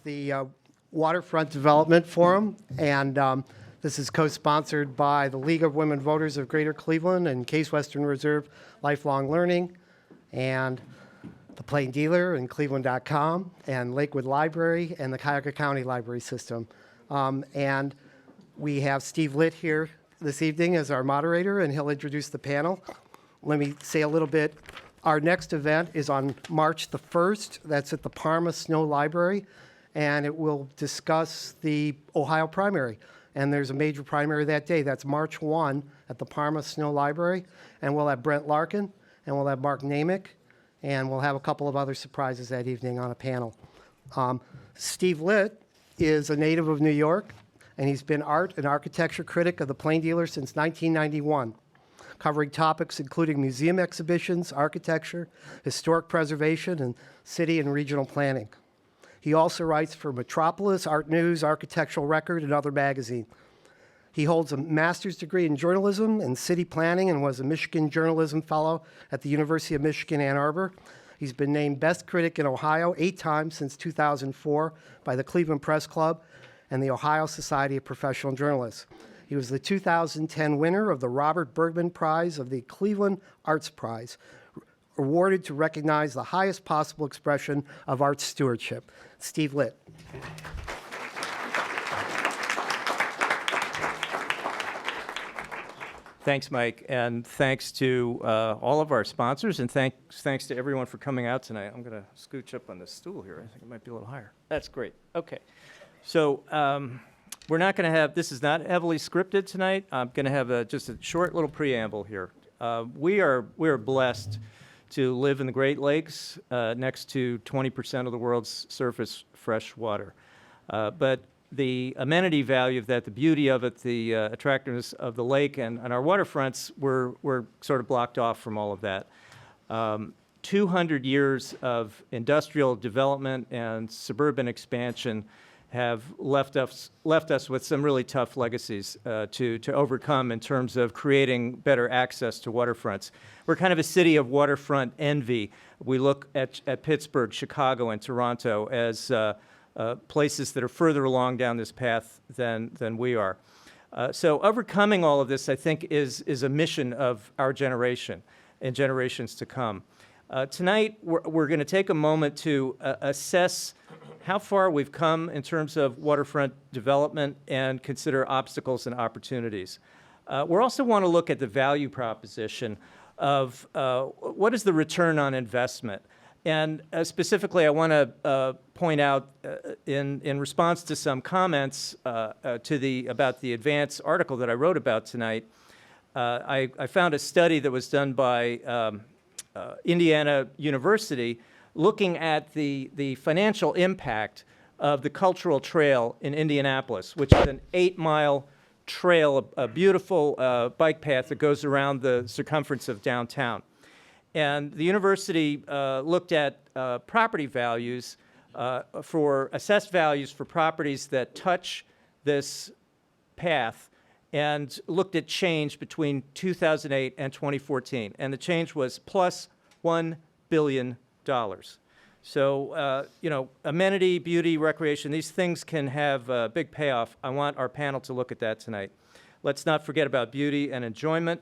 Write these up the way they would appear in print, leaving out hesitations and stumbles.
the Waterfront Development Forum, and this is co-sponsored by the League of Women Voters of Greater Cleveland and Case Western Reserve Lifelong Learning, and the Plain Dealer and Cleveland.com, and Lakewood Library, and the Cuyahoga County Library System. And we have Steve Litt here this evening as our moderator, and he'll introduce the panel. Let me say a little bit. Our next event is on March the 1st. That's at the Parma Snow Library, and it will discuss the Ohio primary. And there's a major primary that day. That's March 1 at the Parma Snow Library. And we'll have Brent Larkin, and we'll have Mark Namick, and we'll have a couple of other surprises that evening on a panel. Steve Litt is a native of New York, and he's been art and architecture critic of the Plain Dealer since 1991. Covering topics including museum exhibitions, architecture, historic preservation, and city and regional planning. He also writes for Metropolis, Art News, Architectural Record, and other magazines. He holds a master's degree in journalism and city planning and was a Michigan Journalism Fellow at the University of Michigan, Ann Arbor. He's been named Best Critic in Ohio 8 times since 2004 by the Cleveland Press Club and the Ohio Society of Professional Journalists. He was the 2010 winner of the Robert Bergman Prize of the Cleveland Arts Prize, awarded to recognize the highest possible expression of art stewardship. Steve Litt. Thanks, Mike, and thanks to all of our sponsors, and thanks to everyone for coming out tonight. I'm going to scooch up on this stool here. I think it might be a little higher. That's great. Okay. So we're not going to have, this is not heavily scripted tonight. I'm going to have just a short little preamble here. We are blessed to live in the Great Lakes next to 20% of the world's surface fresh water. But the amenity value of that, the beauty of it, the attractiveness of the lake and our waterfronts were sort of blocked off from all of that. 200 years of industrial development and suburban expansion have left us with some really tough legacies to overcome in terms of creating better access to waterfronts. We're kind of a city of waterfront envy. We look at Pittsburgh, Chicago, and Toronto as places that are further along down this path than we are. So overcoming all of this, I think, is a mission of our generation and generations to come. Tonight, we're going to take a moment to assess how far we've come in terms of waterfront development and consider obstacles and opportunities. We also want to look at the value proposition of what is the return on investment. And specifically, I want to point out in response to some comments about the Advance article that I wrote about tonight, I found a study that was done by Indiana University looking at the financial impact of the cultural trail in Indianapolis, which is an 8-mile trail, a beautiful bike path that goes around the circumference of downtown. And the university looked at property values assessed values for properties that touch this path and looked at change between 2008 and 2014. And the change was plus $1 billion. So, amenity, beauty, recreation, these things can have a big payoff. I want our panel to look at that tonight. Let's not forget about beauty and enjoyment.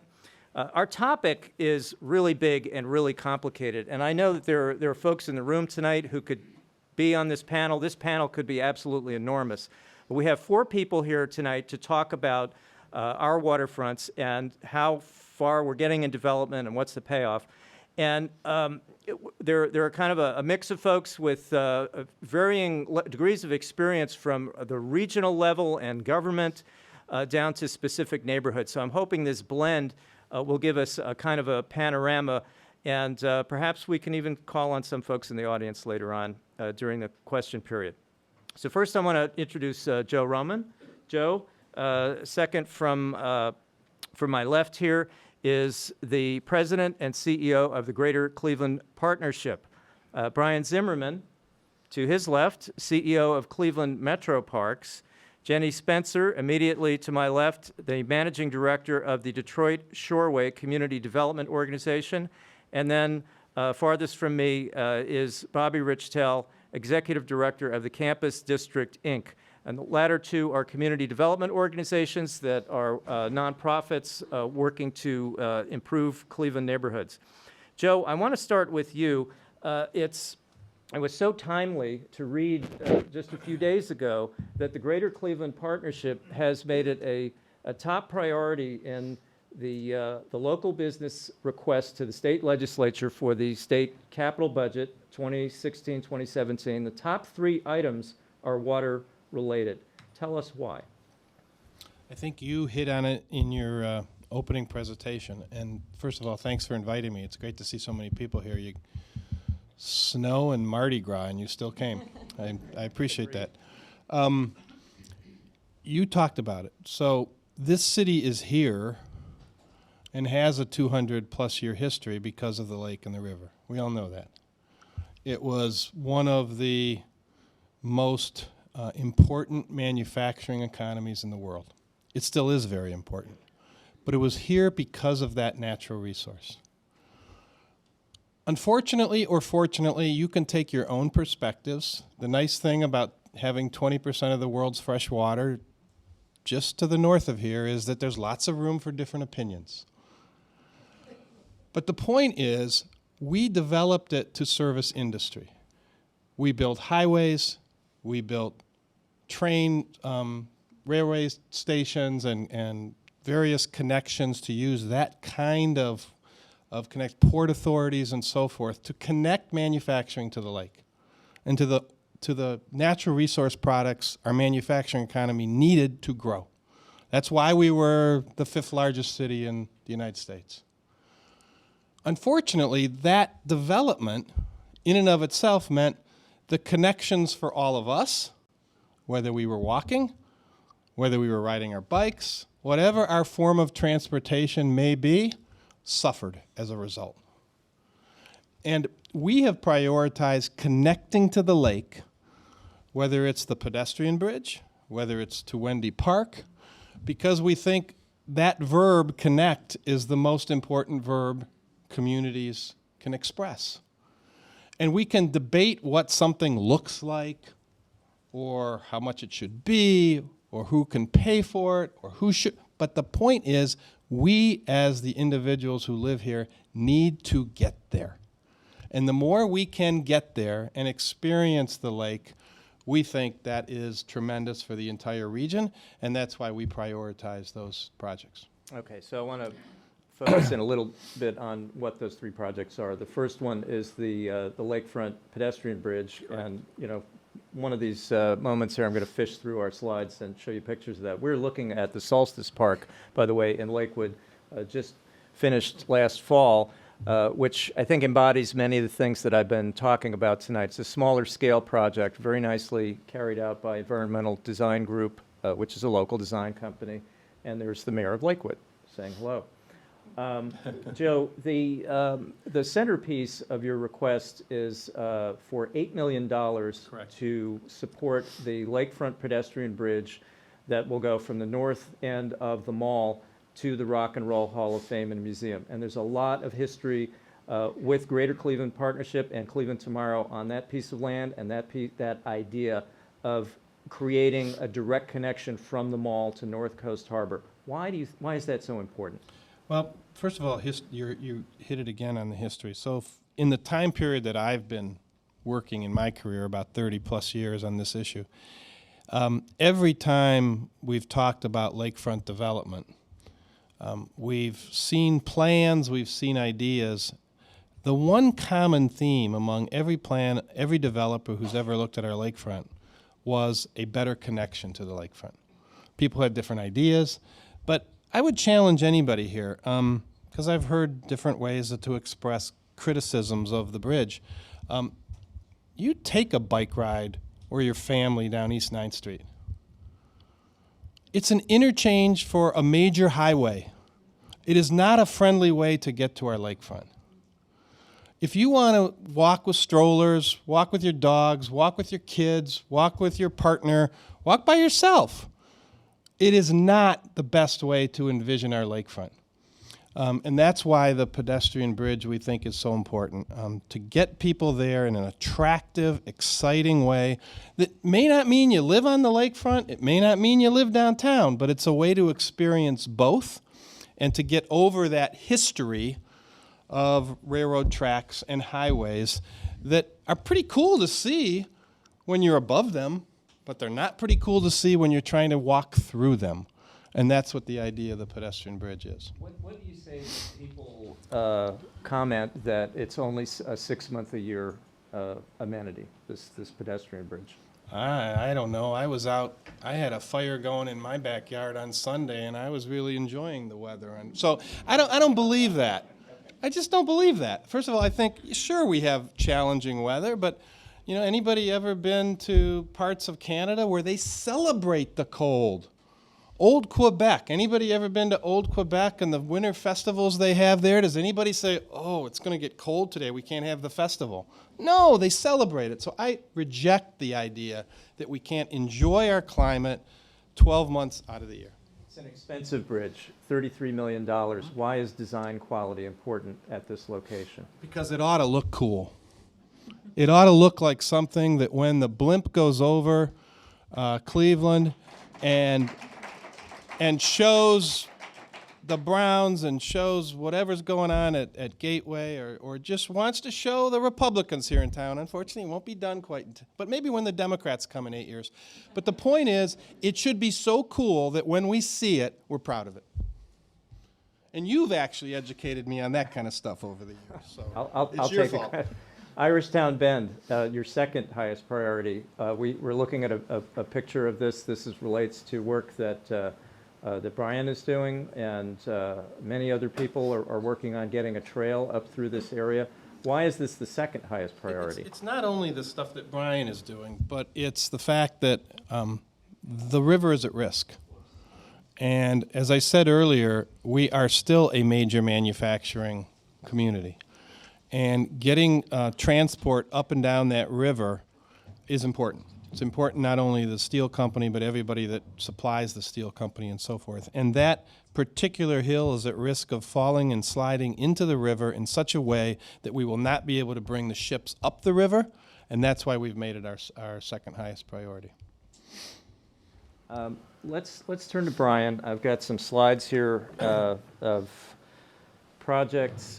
Our topic is really big and really complicated, and I know that there are folks in the room tonight who could be on this panel. This panel could be absolutely enormous. But we have 4 people here tonight to talk about our waterfronts and how far we're getting in development and what's the payoff. And there are kind of a mix of folks with varying degrees of experience from the regional level and government down to specific neighborhoods. So I'm hoping this blend will give us a kind of a panorama, and perhaps we can even call on some folks in the audience later on during the question period. So first I want to introduce Joe Roman. Joe, second from my left here, is the president and CEO of the Greater Cleveland Partnership. Brian Zimmerman, to his left, CEO of Cleveland Metroparks. Jenny Spencer, immediately to my left, the managing director of the Detroit Shoreway Community Development Organization. And then farthest from me is Bobbi Reichtell, Executive Director of the Campus District, Inc. And the latter two are community development organizations that are nonprofits working to improve Cleveland neighborhoods. Joe, I want to start with you. It was so timely to read just a few days ago that the Greater Cleveland Partnership has made it a top priority in the local business request to the state legislature for the state capital budget 2016-2017. The top 3 items are water related. Tell us why. I think you hit on it in your opening presentation. And first of all, thanks for inviting me. It's great to see so many people here. Snow and Mardi Gras, and you still came. I appreciate that. You talked about it. So this city is here and has a 200-plus year history because of the lake and the river. We all know that. It was one of the most important manufacturing economies in the world. It still is very important. But it was here because of that natural resource. Unfortunately or fortunately, you can take your own perspectives. The nice thing about having 20% of the world's fresh water just to the north of here is that there's lots of room for different opinions. But the point is, we developed it to service industry. We built highways, we built train, railway stations and various connections to use that kind of connect port authorities and so forth to connect manufacturing to the lake and to the natural resource products our manufacturing economy needed to grow. That's why we were the 5th largest city in the United States. Unfortunately, that development in and of itself meant the connections for all of us, whether we were walking, whether we were riding our bikes, whatever our form of transportation may be, suffered as a result. And we have prioritized connecting to the lake, whether it's the pedestrian bridge, whether it's to Wendy Park, because we think that verb, connect, is the most important verb communities can express. And we can debate what something looks like, or how much it should be, or who can pay for it, or who should, but the point is, we as the individuals who live here need to get there. And the more we can get there and experience the lake, we think that is tremendous for the entire region, and that's why we prioritize those projects. Okay, so I want to focus in a little bit on what those 3 projects are. The first one is the lakefront pedestrian bridge. Correct. And one of these moments here, I'm going to fish through our slides and show you pictures of that. We're looking at the Solstice Park, by the way, in Lakewood, just finished last fall, which I think embodies many of the things that I've been talking about tonight. It's a smaller scale project, very nicely carried out by Environmental Design Group, which is a local design company, and there's the mayor of Lakewood saying hello. Joe, the centerpiece of your request is for $8 million Correct. to support the lakefront pedestrian bridge that will go from the north end of the mall to the Rock and Roll Hall of Fame and Museum. And there's a lot of history with Greater Cleveland Partnership and Cleveland Tomorrow on that piece of land and that idea of creating a direct connection from the mall to North Coast Harbor. Why is that so important? Well, first of all, you hit it again on the history. So in the time period that I've been working in my career, about 30-plus years on this issue, every time we've talked about lakefront development, we've seen plans, we've seen ideas. The one common theme among every plan, every developer who's ever looked at our lakefront was a better connection to the lakefront. People had different ideas, but I would challenge anybody here, because I've heard different ways to express criticisms of the bridge. You take a bike ride or your family down East 9th Street. It's an interchange for a major highway. It is not a friendly way to get to our lakefront. If you want to walk with strollers, walk with your dogs, walk with your kids, walk with your partner, walk by yourself, it is not the best way to envision our lakefront. And that's why the pedestrian bridge, we think, is so important, to get people there in an attractive, exciting way that may not mean you live on the lakefront, it may not mean you live downtown, but it's a way to experience both and to get over that history of railroad tracks and highways that are pretty cool to see when you're above them, but they're not pretty cool to see when you're trying to walk through them. And that's what the idea of the pedestrian bridge is. What do you say when people comment that it's only a 6-month-a-year amenity, this pedestrian bridge? I don't know. I was out, I had a fire going in my backyard on Sunday, and I was really enjoying the weather. And so I don't believe that. I just don't believe that. First of all, I think, sure, we have challenging weather, but you know, anybody ever been to parts of Canada where they celebrate the cold? Old Quebec. Anybody ever been to Old Quebec and the winter festivals they have there? Does anybody say, oh, it's going to get cold today, we can't have the festival? No, they celebrate it. So I reject the idea that we can't enjoy our climate 12 months out of the year. It's an expensive bridge, $33 million. Why is design quality important at this location? Because it ought to look cool. It ought to look like something that when the blimp goes over Cleveland and shows the Browns and shows whatever's going on at Gateway or just wants to show the Republicans here in town. Unfortunately, it won't be done quite, but maybe when the Democrats come in 8 years. But the point is, it should be so cool that when we see it, we're proud of it. And you've actually educated me on that kind of stuff over the years. So I'll your take fault. it. Irishtown Bend, your second highest priority. We're looking at a picture of this. This relates to work that Brian is doing, and many other people are working on getting a trail up through this area. Why is this the second highest priority? It's not only the stuff that Brian is doing, but it's the fact that the river is at risk. And as I said earlier, we are still a major manufacturing community. And getting transport up and down that river is important. It's important not only the steel company, but everybody that supplies the steel company and so forth. And that particular hill is at risk of falling and sliding into the river in such a way that we will not be able to bring the ships up the river, and that's why we've made it our second highest priority. Let's turn to Brian. I've got some slides here of projects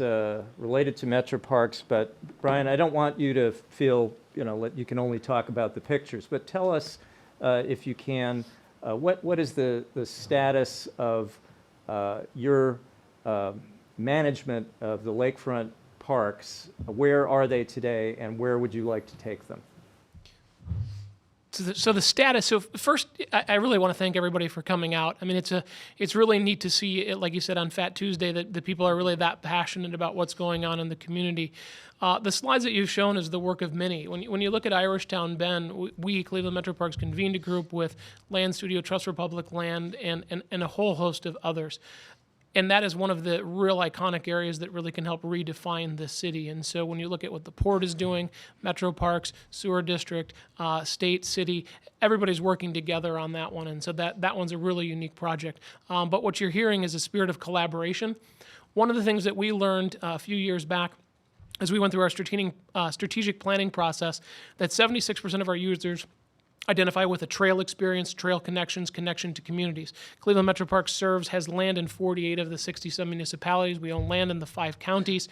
related to Metroparks, but Brian, I don't want you to feel, you can only talk about the pictures, but tell us, if you can, what is the status of your management of the lakefront parks? Where are they today, and where would you like to take them? So the status. So first, I really want to thank everybody for coming out. I mean, it's really neat to see it, like you said on Fat Tuesday, that the people are really that passionate about what's going on in the community. The slides that you've shown is the work of many. When you look at Irishtown Bend, we Cleveland Metroparks convened a group with Land Studio, Trust Republic Land, and a whole host of others. And that is one of the real iconic areas that really can help redefine the city. And so when you look at what the Port is doing, Metroparks, Sewer District, State, City, everybody's working together on that one. And so that one's a really unique project. But what you're hearing is a spirit of collaboration. One of the things that we learned a few years back as we went through our strategic planning process, that 76% of our users identify with a trail experience, trail connections, connection to communities. Cleveland Metroparks has land in 48 of the 67 municipalities. We own land in the 5 counties.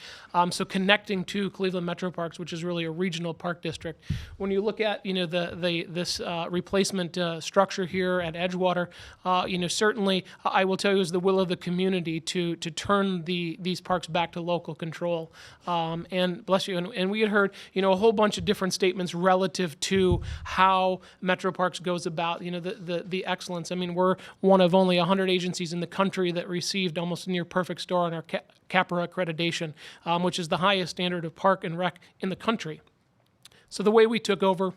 So connecting to Cleveland Metroparks, which is really a regional park district. When you look at this replacement structure here at Edgewater, certainly I will tell you is the will of the community to turn these parks back to local control. And bless you. And we had heard a whole bunch of different statements relative to how Metroparks goes about, the excellence. I mean, we're one of only 100 agencies in the country that received almost a near perfect score on our CAPRA accreditation, which is the highest standard of park and rec in the country. So the way we took over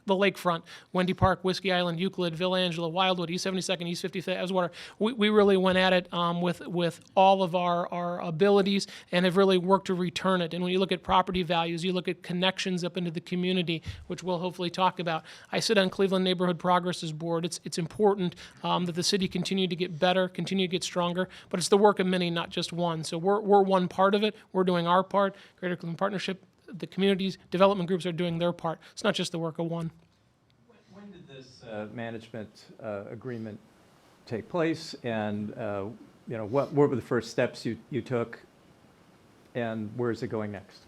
the lakefront, Wendy Park, Whiskey Island, Euclid, Villa Angela, Wildwood, East 72nd, East 55th, Edgewater. We really went at it with all of our abilities and have really worked to return it. And when you look at property values, you look at connections up into the community, which we'll hopefully talk about. I sit on Cleveland Neighborhood Progress's board. It's important that the city continue to get better, continue to get stronger, but it's the work of many, not just one. So we're one part of it. We're doing our part. Greater Cleveland Partnership, the communities, development groups are doing their part. It's not just the work of one. When did this management agreement take place, and what were the first steps you took, and where is it going next?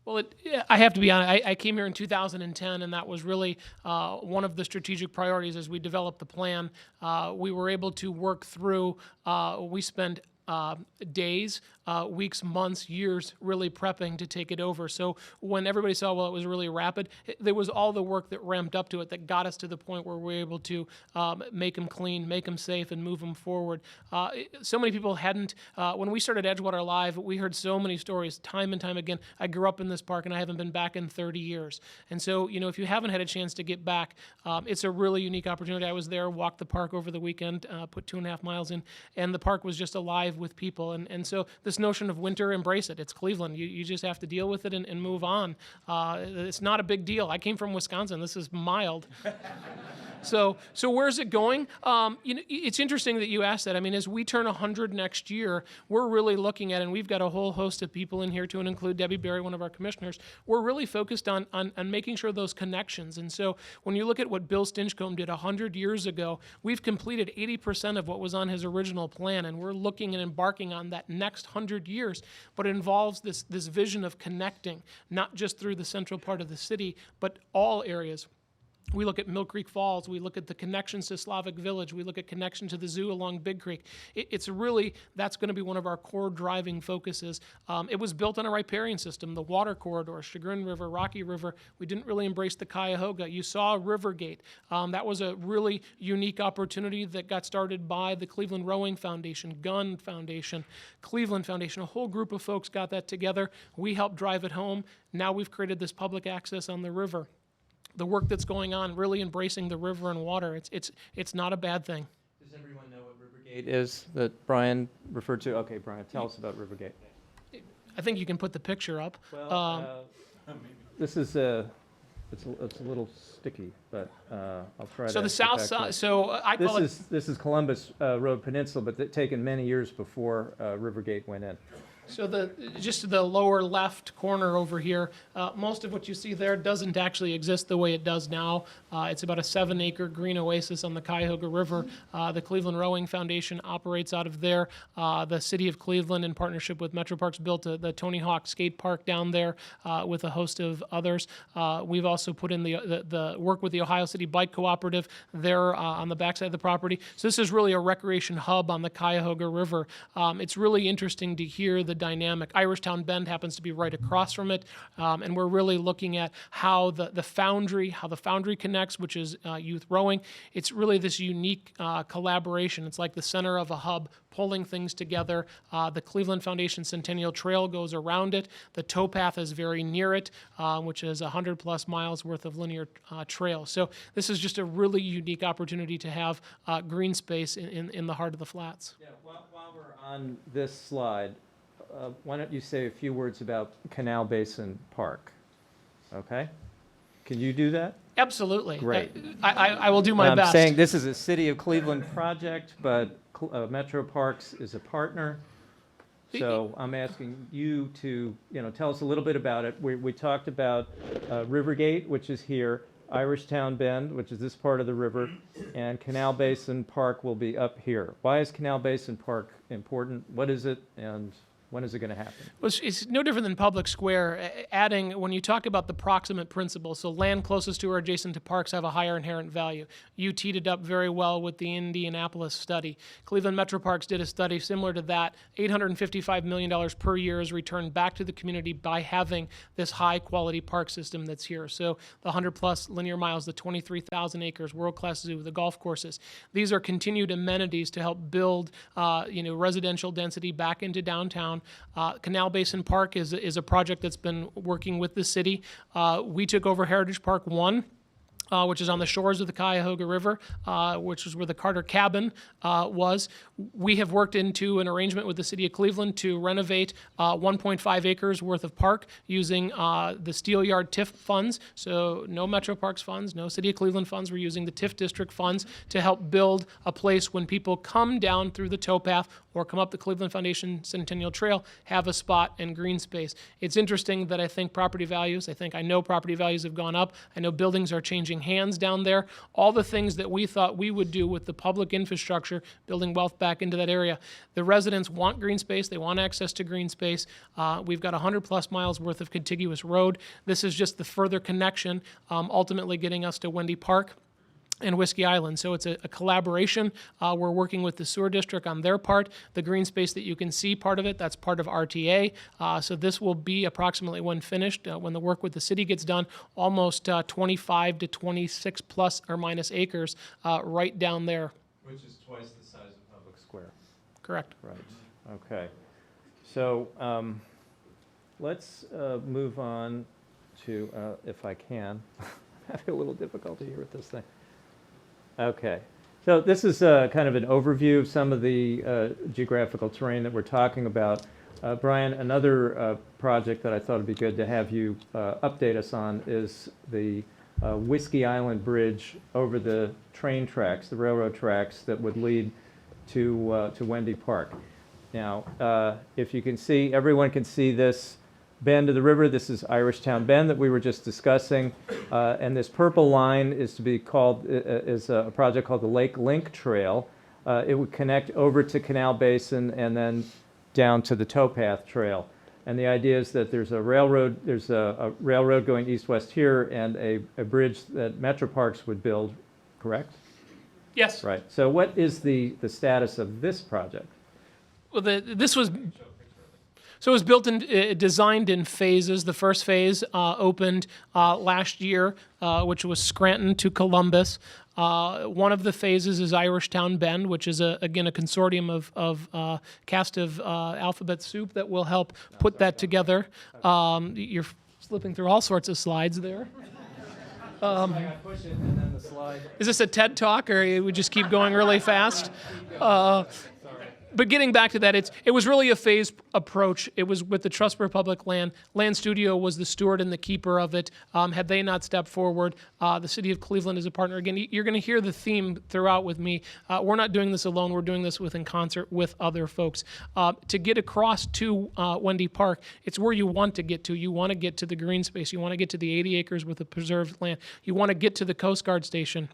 Well, I have to be honest, I came here in 2010, and that was really one of the strategic priorities as we developed the plan. We were able to work through, we spent days, weeks, months, years really prepping to take it over. So when everybody saw, well, it was really rapid, there was all the work that ramped up to it that got us to the point where we were able to make them clean, make them safe, and move them forward. So many people hadn't, when we started Edgewater Live, we heard so many stories time and time again. I grew up in this park and I haven't been back in 30 years. And so, if you haven't had a chance to get back, it's a really unique opportunity. I was there, walked the park over the weekend, put 2.5 miles in, and the park was just alive with people. And so this notion of winter, embrace it. It's Cleveland. You just have to deal with it and move on. It's not a big deal. I came from Wisconsin. This is mild. So where's it going? It's interesting that you asked that. I mean, as we turn 100 next year, we're really looking at, and we've got a whole host of people in here to include Debbie Berry, one of our commissioners. We're really focused on making sure those connections. And so when you look at what Bill Stinchcomb did 100 years ago, we've completed 80% of what was on his original plan, and we're looking and embarking on that next 100 years. But it involves this vision of connecting, not just through the central part of the city, but all areas. We look at Mill Creek Falls. We look at the connections to Slavic Village. We look at connection to the zoo along Big Creek. It's really, that's going to be one of our core driving focuses. It was built on a riparian system, the water corridor, Chagrin River, Rocky River. We didn't really embrace the Cuyahoga. You saw Rivergate. That was a really unique opportunity that got started by the Cleveland Rowing Foundation, Gunn Foundation, Cleveland Foundation. A whole group of folks got that together. We helped drive it home. Now we've created this public access on the river. The work that's going on, really embracing the river and water, it's not a bad thing. Does everyone know what Rivergate is that Brian referred to? Okay, Brian, tell us about Rivergate. I think you can put the picture up. Well, this is it's a little sticky, but I'll try to. So the south side. So I call this is Columbus Road Peninsula, but taken many years before Rivergate went in. So just the lower left corner over here, most of what you see there doesn't actually exist the way it does now. It's about a 7-acre green oasis on the Cuyahoga River. The Cleveland Rowing Foundation operates out of there. The city of Cleveland, in partnership with Metroparks, built the Tony Hawk skate park down there with a host of others. We've also put in the work with the Ohio City Bike Cooperative there on the backside of the property. So this is really a recreation hub on the Cuyahoga River. It's really interesting to hear the dynamic. Irishtown Bend happens to be right across from it, and we're really looking at how the foundry connects, which is youth rowing. It's really this unique collaboration. It's like the center of a hub, pulling things together. The Cleveland Foundation Centennial Trail goes around it. The towpath is very near it, which is 100+ miles worth of linear trail. So this is just a really unique opportunity to have green space in the heart of the flats. Yeah, while we're on this slide, why don't you say a few words about Canal Basin Park? Okay? Can you do that? Absolutely. Great. I will do my best. I'm saying this is a City of Cleveland project, but Metroparks is a partner. So I'm asking you to, tell us a little bit about it. We talked about Rivergate, which is here, Irishtown Bend, which is this part of the river, and Canal Basin Park will be up here. Why is Canal Basin Park important? What is it, and when is it going to happen? Well, it's no different than Public Square. Adding, when you talk about the proximate principle, so land closest to or adjacent to parks have a higher inherent value. You teed it up very well with the Indianapolis study. Cleveland Metroparks did a study similar to that. $855 million per year is returned back to the community by having this high-quality park system that's here. So the 100+ linear miles, the 23,000 acres, world-class zoo, the golf courses. These are continued amenities to help build, residential density back into downtown. Canal Basin Park is a project that's been working with the city. We took over Heritage Park 1. which is on the shores of the Cuyahoga River, which is where the Carter Cabin was. We have worked into an arrangement with the City of Cleveland to renovate 1.5 acres worth of park using the Steelyard TIF funds. So no Metroparks funds, no City of Cleveland funds. We're using the TIF district funds to help build a place when people come down through the towpath or come up the Cleveland Foundation Centennial Trail, have a spot and green space. It's interesting that I know property values have gone up. I know buildings are changing hands down there. All the things that we thought we would do with the public infrastructure, building wealth back into that area. The residents want green space. They want access to green space. We've got 100+ miles worth of contiguous road. This is just the further connection, ultimately getting us to Wendy Park and Whiskey Island. So it's a collaboration. We're working with the sewer district on their part. The green space that you can see part of it, that's part of RTA. So this will be approximately, when finished, when the work with the city gets done, almost 25 to 26 plus or minus acres right down there. Which is twice the size of Public Square. Correct. Right. Okay. So let's move on to, if I can, I'm having a little difficulty here with this thing. Okay. So this is kind of an overview of some of the geographical terrain that we're talking about. Brian, another project that I thought would be good to have you update us on is the Whiskey Island Bridge over the train tracks, the railroad tracks that would lead to Wendy Park. Now, if you can see, everyone can see this bend of the river. This is Irishtown Bend that we were just discussing, and this purple line is to be called is a project called the Lake Link Trail. It would connect over to Canal Basin and then down to the towpath trail. And the idea is that there's a railroad going east-west here and a bridge that Metroparks would build, correct? Yes. Right. So what is the status of this project? Well, this was... So it was built and designed in phases. The first phase opened last year, which was Scranton to Columbus. One of the phases is Irishtown Bend, which is, again, a consortium of cast of alphabet soup that will help put that together. You're slipping through all sorts of slides there. I push it and then the slide. Is this a TED Talk, or we just keep going really fast? But getting back to that, it was really a phased approach. It was with the Trust for Public Land. Land Studio was the steward and the keeper of it. Had they not stepped forward, the City of Cleveland is a partner. Again, you're going to hear the theme throughout with me. We're not doing this alone. We're doing this in concert with other folks. To get across to Wendy Park, it's where you want to get to. You want to get to the green space. You want to get to the 80 acres with the preserved land. You want to get to the Coast Guard station.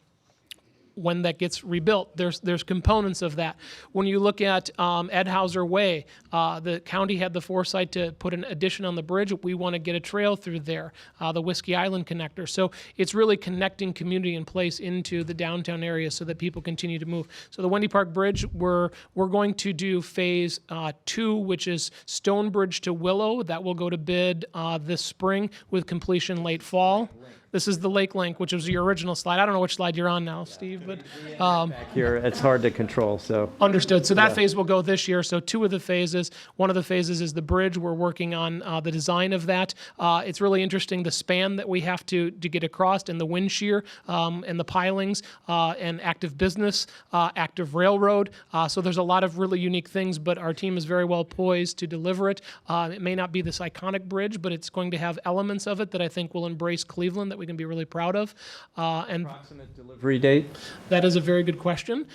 When that gets rebuilt, there's components of that. When you look at Ed Hauser Way, the county had the foresight to put an addition on the bridge. We want to get a trail through there, the Whiskey Island connector. So it's really connecting community and place into the downtown area so that people continue to move. So the Wendy Park Bridge, we're going to do phase 2, which is Stonebridge to Willow. That will go to bid this spring with completion late fall. This is the Lake Link, which was your original slide. I don't know which slide you're on now, Steve, but Back here, it's hard to control, so. understood. So that phase will go this year. So 2 of the phases. One of the phases is the bridge. We're working on the design of that. It's really interesting, the span that we have to get across, and the wind shear and the pilings and active business, active railroad. So there's a lot of really unique things, but our team is very well poised to deliver it. It may not be this iconic bridge, but it's going to have elements of it that I think will embrace Cleveland that we can be really proud of. And Approximate delivery date? that is a very good question.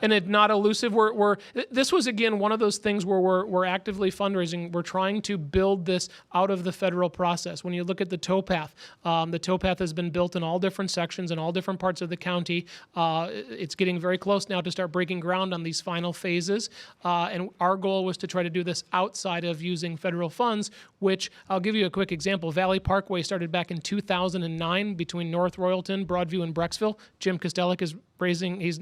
And it's not elusive. This was, again, one of those things where we're actively fundraising. We're trying to build this out of the federal process. When you look at the towpath has been built in all different sections in all different parts of the county. It's getting very close now to start breaking ground on these final phases. And our goal was to try to do this outside of using federal funds, which I'll give you a quick example. Valley Parkway started back in 2009 between North Royalton, Broadview, and Brecksville. Jim Kostelik is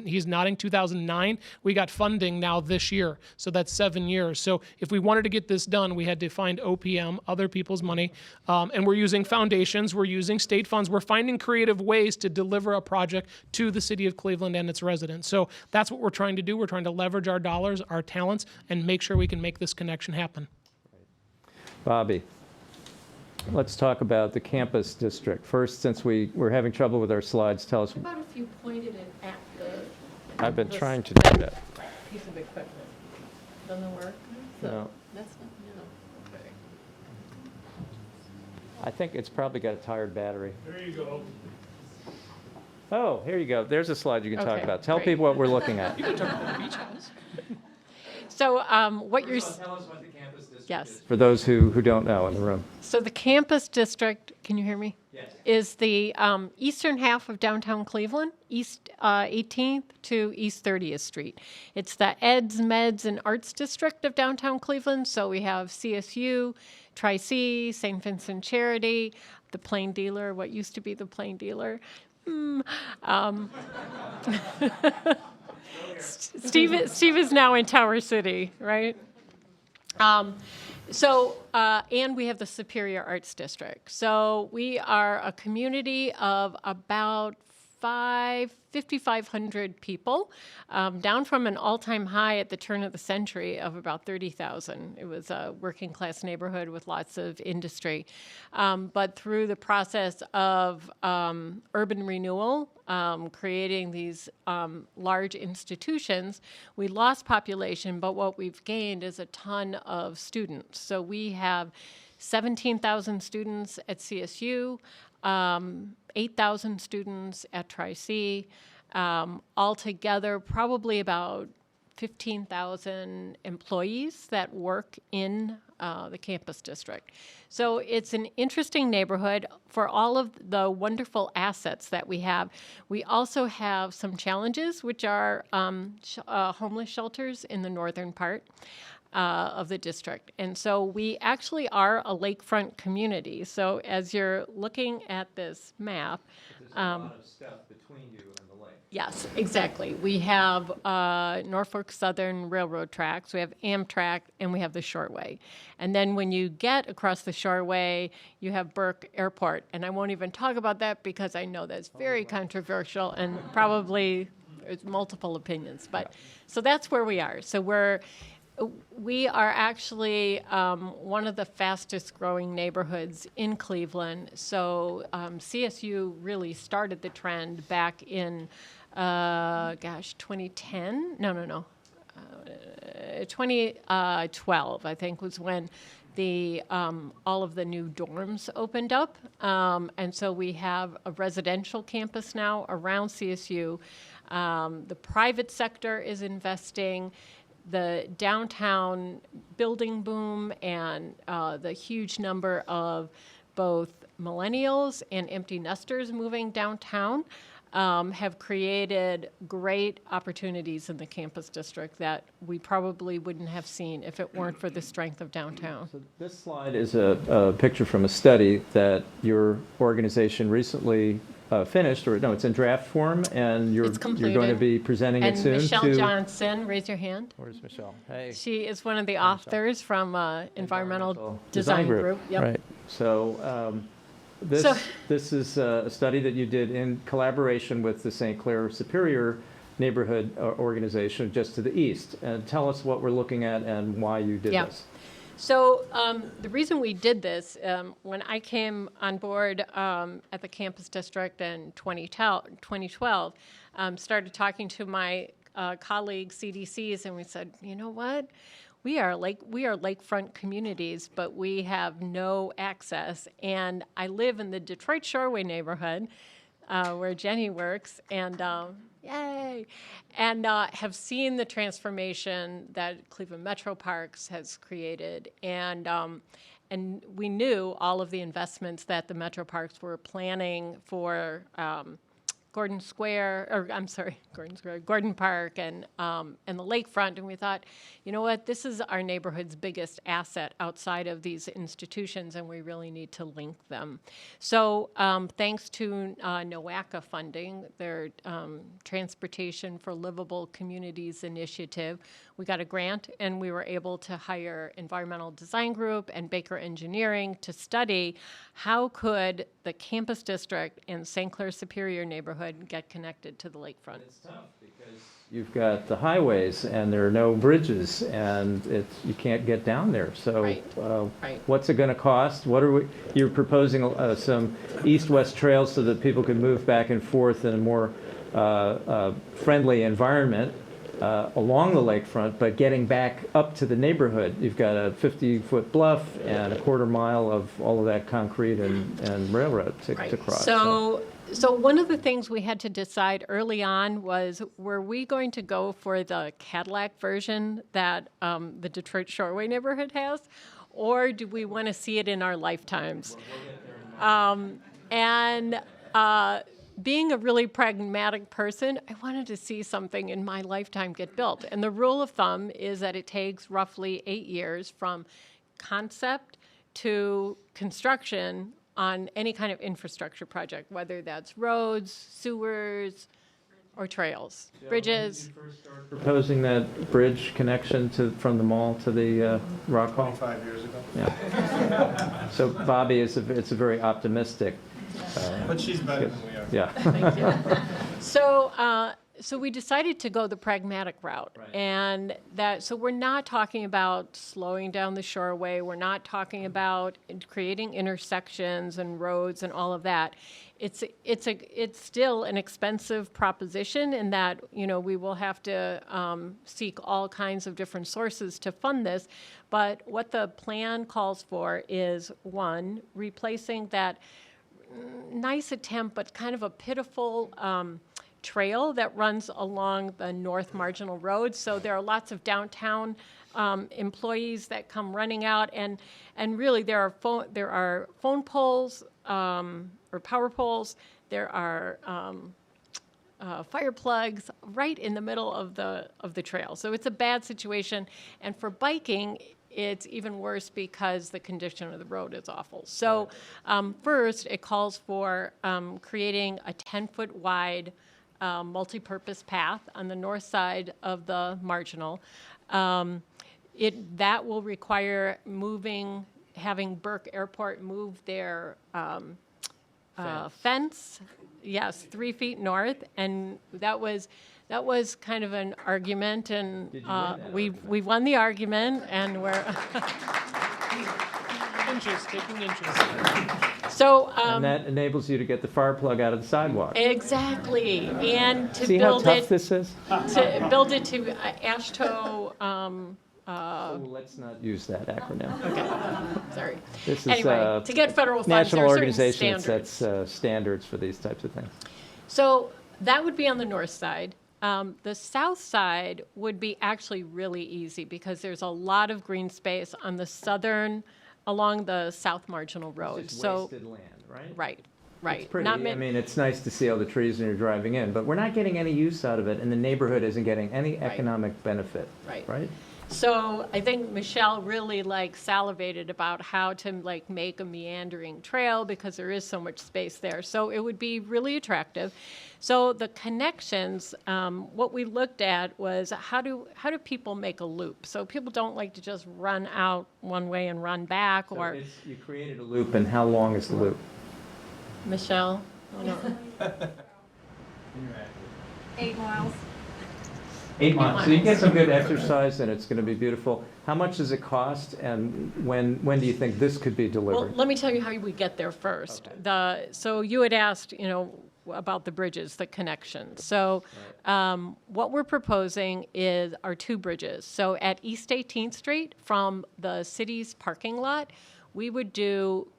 he's nodding 2009. We got funding now this year, so that's 7 years. So if we wanted to get this done, we had to find OPM, other people's money, and we're using foundations, we're using state funds, we're finding creative ways to deliver a project to the city of Cleveland and its residents. So that's what we're trying to do. We're trying to leverage our dollars, our talents, and make sure we can make this connection happen. Bobbi. let's talk about the campus district. First, since we're having trouble with our slides, tell us. How about if you pointed it at the I've been this trying to do that. piece of equipment? Doesn't work? No. That's not, no. Okay. I think it's probably got a tired battery. There you go. Oh, here you go. There's a slide you can talk Okay, about. Tell great. people what we're looking at. So what you're, Tell us what the campus district Yes. is. For those who don't know in the room. so the campus district, can you hear me? Yes. Is the eastern half of downtown Cleveland, East 18th to East 30th Street. It's the Eds, Meds, and Arts District of downtown Cleveland. So we have CSU, Tri-C, St. Vincent Charity, the Plain Dealer, what used to be the Plain Dealer. Steve is now in Tower City, right? And we have the Superior Arts District. So we are a community of about 5,500 people, down from an all-time high at the turn of the century of about 30,000. It was a working class neighborhood with lots of industry. But through the process of urban renewal, creating these large institutions, we lost population, but what we've gained is a ton of students. So we have 17,000 students at CSU, 8,000 students at Tri-C, altogether probably about 15,000 employees that work in the campus district. So it's an interesting neighborhood for all of the wonderful assets that we have. We also have some challenges, which are homeless shelters in the northern part of the district. And so we actually are a lakefront community. So as you're looking at this map, There's a lot of stuff between you and the lake. yes, exactly. We have Norfolk Southern Railroad tracks, we have Amtrak, and we have the Shoreway. And then when you get across the Shoreway, you have Burke Airport. And I won't even talk about that because I know that's very controversial and probably there's multiple opinions. But so that's where we are. So we are actually one of the fastest growing neighborhoods in Cleveland. So CSU really started the trend back in, 2010? No. 2012, I think, was when all of the new dorms opened up. And so we have a residential campus now around CSU. The private sector is investing. The downtown building boom and the huge number of both millennials and empty nesters moving downtown have created great opportunities in the campus district that we probably wouldn't have seen if it weren't for the strength of downtown. So this slide is a picture from a study that your organization recently finished, or no, it's in draft form, and you're It's going to completed. be presenting it And soon Michelle to. Johnson, raise your hand. Where's Michelle? Hey. She is one of the authors from Environmental Design Group. Yep. Right. So this So- this is a study that you did in collaboration with the St. Clair Superior Neighborhood Organization just to the east. And tell us what we're looking at and why you did Yeah. this. So the reason we did this, when I came on board at the campus district in 2012, started talking to my colleagues, CDCs, and we said, you know what? We are lakefront communities, but we have no access. And I live in the Detroit Shoreway neighborhood, where Jenny works, and yay, and have seen the transformation that Cleveland Metroparks has created, and we knew all of the investments that the Metroparks were planning for Gordon Park and the lakefront, and we thought, you know what, this is our neighborhood's biggest asset outside of these institutions, and we really need to link them. So thanks to NOACA funding, their Transportation for Livable Communities initiative, we got a grant, and we were able to hire Environmental Design Group and Baker Engineering to study how could the campus district and St. Clair Superior neighborhood get connected to the lakefront. It's tough because you've got the highways, and there are no bridges, and you can't get down there. So Right. Right. what's it going to cost? You're proposing some east-west trails so that people can move back and forth in a more friendly environment along the lakefront, but getting back up to the neighborhood. You've got a 50-foot bluff and a quarter mile of all of that concrete and railroad to cross. So one of the things we had to decide early on was, were we going to go for the Cadillac version that the Detroit Shoreway neighborhood has, or do we want to see it in our lifetimes? Being a really pragmatic person, I wanted to see something in my lifetime get built. And the rule of thumb is that it takes roughly 8 years from concept to construction on any kind of infrastructure project, whether that's roads, sewers, or trails, bridges. When did you first start proposing that bridge connection from the mall to the Rock Hall? 5 years ago. Yeah. So Bobbi, it's a very optimistic. But she's better than we are. Yeah. Thank you. So we decided to go the pragmatic route, and so we're not talking about slowing down the Shoreway. We're not talking about creating intersections and roads and all of that. It's still an expensive proposition in that, you know, we will have to seek all kinds of different sources to fund this. But what the plan calls for is, one, replacing that nice attempt, but kind of a pitiful trail that runs along the north marginal road. So there are lots of downtown employees that come running out, and really there are phone poles or power poles. There are fire plugs right in the middle of the trail. So it's a bad situation, and for biking, it's even worse because the condition of the road is awful. So first, it calls for creating a 10-foot wide multi-purpose path on the north side of the marginal. That will require having Burke Airport move their fence, yes, 3 feet north, and that was kind of an argument, and we won the argument, and we're Taking inches. so. And that enables you to get the fire plug out of the sidewalk. Exactly, and to See how build tough it this is? to build it to ASHTO. Oh, let's not use that acronym. Okay, sorry. This is Anyway, to get federal funds, there national are certain organization that standards. sets standards for these types of things. So that would be on the north side. The south side would be actually really easy because there's a lot of green space on the along the south marginal road. It's just So wasted land, right? right. It's pretty. Not I mean, it's nice to see all the trees when you're driving in, but we're not getting any use out of it, and the neighborhood isn't getting any economic benefit, right? So I think Michelle really salivated about how to make a meandering trail because there is so much space there. So it would be really attractive. So the connections, what we looked at was how do people make a loop? So people don't like to just run out one way and run back, or You created a loop, and how long is the loop? Michelle. I don't know. 8 miles. 8 miles. So you get some good exercise, and it's going to be beautiful. How much does it cost, and when do you think this could be Well, delivered? let me tell you how we get there first. So you had asked, about the bridges, the connections. So what we're proposing are 2 bridges. So at East 18th Street, from the city's parking lot, we would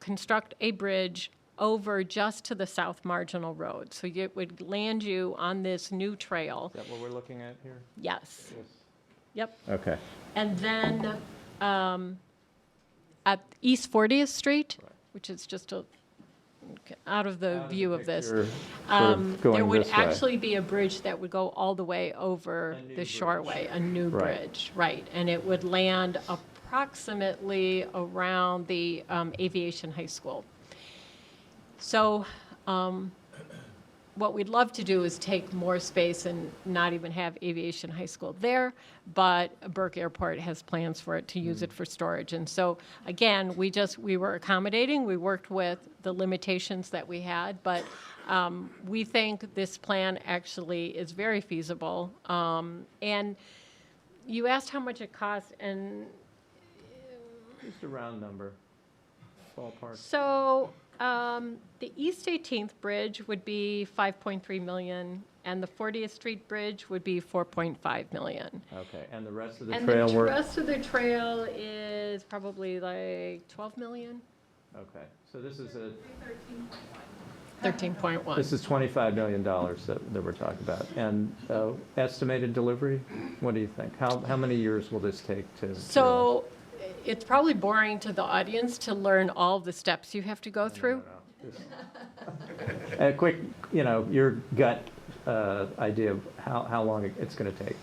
construct a bridge over just to the south marginal road. So it would land you on this new trail. Is that what we're looking at here? Yes. Yep. Okay. And then at East 40th Street, which is just out of the view of this, Picture sort of there going would this way. actually be a bridge that would go all the way over the Shoreway, a new Right. bridge, right? And it would land approximately around the Aviation High School. So what we'd love to do is take more space and not even have Aviation High School there, but Burke Airport has plans for it to use it for storage. And so, again, we were accommodating. We worked with the limitations that we had, but We think this plan actually is very feasible. And you asked how much it costs, and Just a round number, ballpark. so the East 18th Bridge would be 5.3 million, and the 40th Street Bridge would be 4.5 million. Okay, and the rest of the And trail the work? rest of the trail is probably like 12 million, Okay, so this is 13.1. this is $25 million that we're talking about. And estimated delivery, what do you think? How many years will this take to? So it's probably boring to the audience to learn all the steps you have to go through. A quick, your gut idea of how long it's going to take.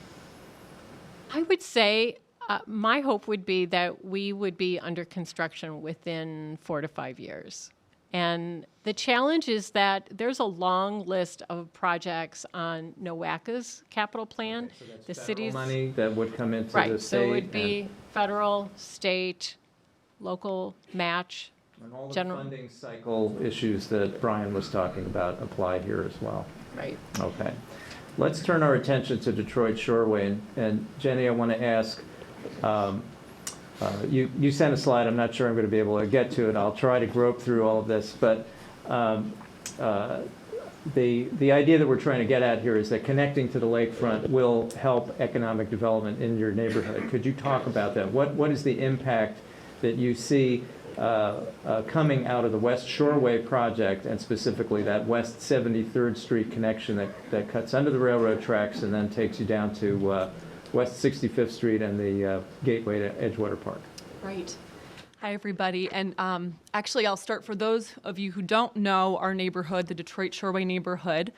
I would say my hope would be that we would be under construction within 4 to 5 years. And the challenge is that there's a long list of projects on NOACA's capital plan. So that's The federal cities, money that would come into the right, state. so it would be federal, state, local match. And all the general- funding cycle issues that Brian was talking about apply here as well. Right. Okay. Let's turn our attention to Detroit Shoreway. And Jenny, I want to ask, you sent a slide. I'm not sure I'm going to be able to get to it. I'll try to grope through all of this. But the idea that we're trying to get at here is that connecting to the lakefront will help economic development in your neighborhood. Could you talk about that? What is the impact that you see coming out of the West Shoreway project, and specifically that West 73rd Street connection that cuts under the railroad tracks and then takes you down to West 65th Street and the gateway to Edgewater Park? Right. Hi, everybody. And actually, I'll start for those of you who don't know our neighborhood, the Detroit Shoreway neighborhood.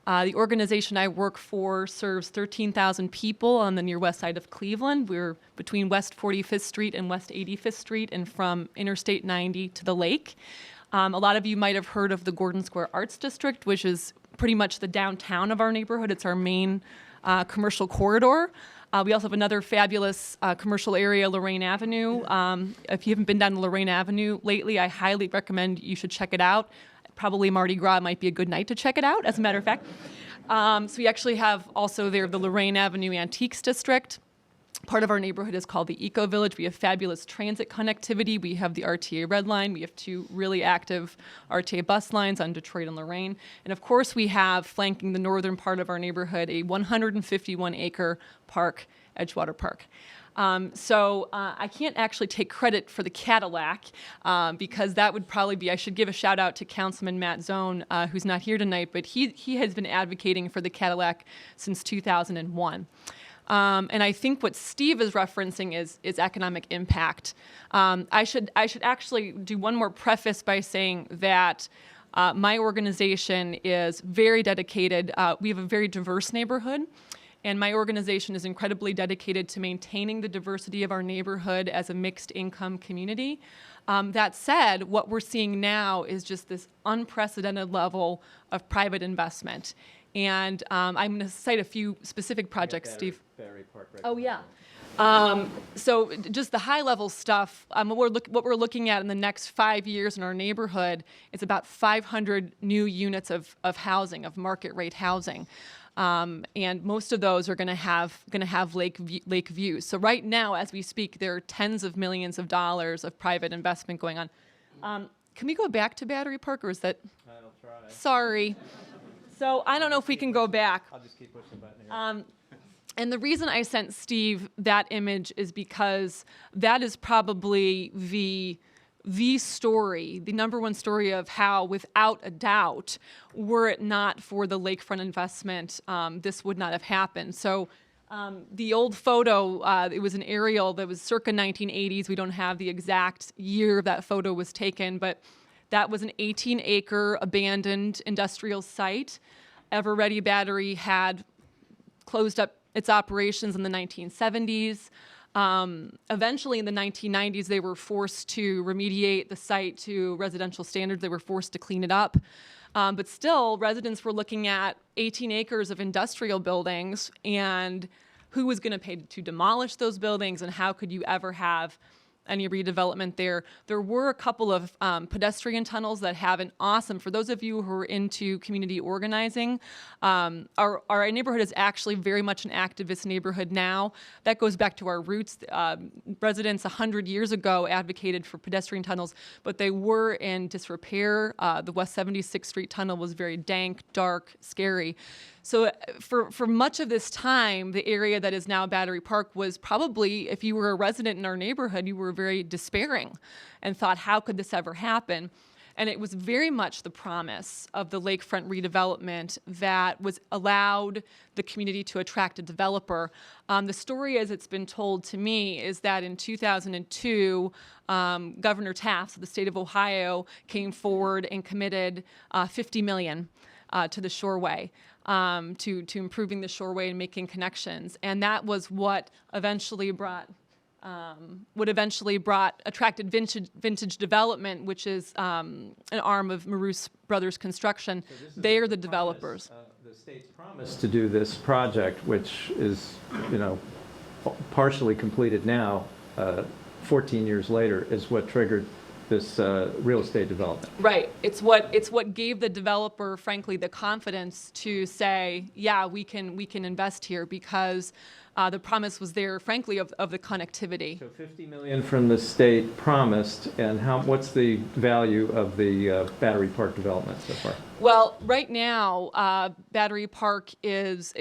The organization I work for serves 13,000 people on the near west side of Cleveland. We're between West 45th Street and West 85th Street and from Interstate 90 to the lake. A lot of you might have heard of the Gordon Square Arts District, which is pretty much the downtown of our neighborhood. It's our main commercial corridor. We also have another fabulous commercial area, Lorraine Avenue. If you haven't been down to Lorraine Avenue lately, I highly recommend you should check it out. Probably Mardi Gras might be a good night to check it out, as a matter of fact. So we actually have also there the Lorraine Avenue Antiques District. Part of our neighborhood is called the Eco Village. We have fabulous transit connectivity. We have the RTA Red Line. We have 2 really active RTA bus lines on Detroit and Lorraine. And of course, we have, flanking the northern part of our neighborhood, a 151-acre park, Edgewater Park. So I can't actually take credit for the Cadillac because that would probably be, I should give a shout out to Councilman Matt Zone, who's not here tonight, but he has been advocating for the Cadillac since 2001. And I think what Steve is referencing is economic impact. I should actually do one more preface by saying that my organization is very dedicated. We have a very diverse neighborhood. And my organization is incredibly dedicated to maintaining the diversity of our neighborhood as a mixed income community. That said, what we're seeing now is just this unprecedented level of private investment. And I'm going to cite a few specific projects, Steve. Battery Park, right? Oh, yeah. So just the high-level stuff, what we're looking at in the next 5 years in our neighborhood is about 500 new units of housing, of market-rate housing. And most of those are going to have lake views. So right now, as we speak, there are tens of millions of dollars of private investment going on. Can we go back to Battery Park, or is that? I'll try. Sorry. So I don't know if we can go back. I'll just keep pushing the button here. And the reason I sent Steve that image is because that is probably the story, the number one story of how, without a doubt, were it not for the lakefront investment, this would not have happened. So the old photo, it was an aerial that was circa 1980s. We don't have the exact year that photo was taken, but that was an 18-acre abandoned industrial site. Ever-Ready Battery had closed up its operations in the 1970s. Eventually, in the 1990s, they were forced to remediate the site to residential standards. They were forced to clean it up. But still, residents were looking at 18 acres of industrial buildings and who was going to pay to demolish those buildings, and how could you ever have any redevelopment there. There were a couple of pedestrian tunnels that have an awesome, for those of you who are into community organizing, our neighborhood is actually very much an activist neighborhood now. That goes back to our roots. Residents 100 years ago advocated for pedestrian tunnels, but they were in disrepair. The West 76th Street tunnel was very dank, dark, scary. So for much of this time, the area that is now Battery Park was probably, if you were a resident in our neighborhood, you were very despairing and thought, how could this ever happen? And it was very much the promise of the lakefront redevelopment that was allowed the community to attract a developer. The story, as it's been told to me, is that in 2002, Governor Taft of the state of Ohio came forward and committed $50 million to the Shoreway. To improving the Shoreway and making connections, and that was what eventually attracted Vintage Development, which is an arm of Maroos Brothers Construction. They are the developers. The state's promise to do this project, which is, partially completed now, 14 years later, is what triggered this real estate development. Right. It's what gave the developer, frankly, the confidence to say, yeah, we can invest here, because the promise was there, frankly, of the connectivity. So $50 million from the state promised, and what's the value of the Battery Park development so far? Well, right now, Battery Park is,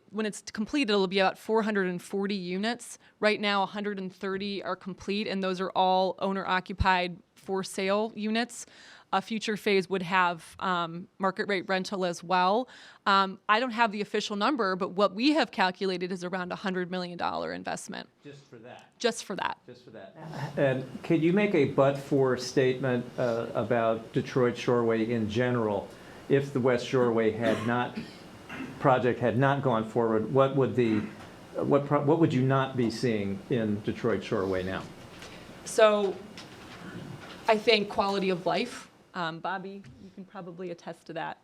when it's completed, it'll be about 440 units. Right now, 130 are complete, and those are all owner-occupied for sale units. A future phase would have market rate rental as well. I don't have the official number, but what we have calculated is around $100 million investment. Just for that? Just for that. Just for that. And could you make a but-for statement about Detroit Shoreway in general? If the West Shoreway project had not gone forward, what would you not be seeing in Detroit Shoreway now? So I think quality of life. Bobbi, you can probably attest to that.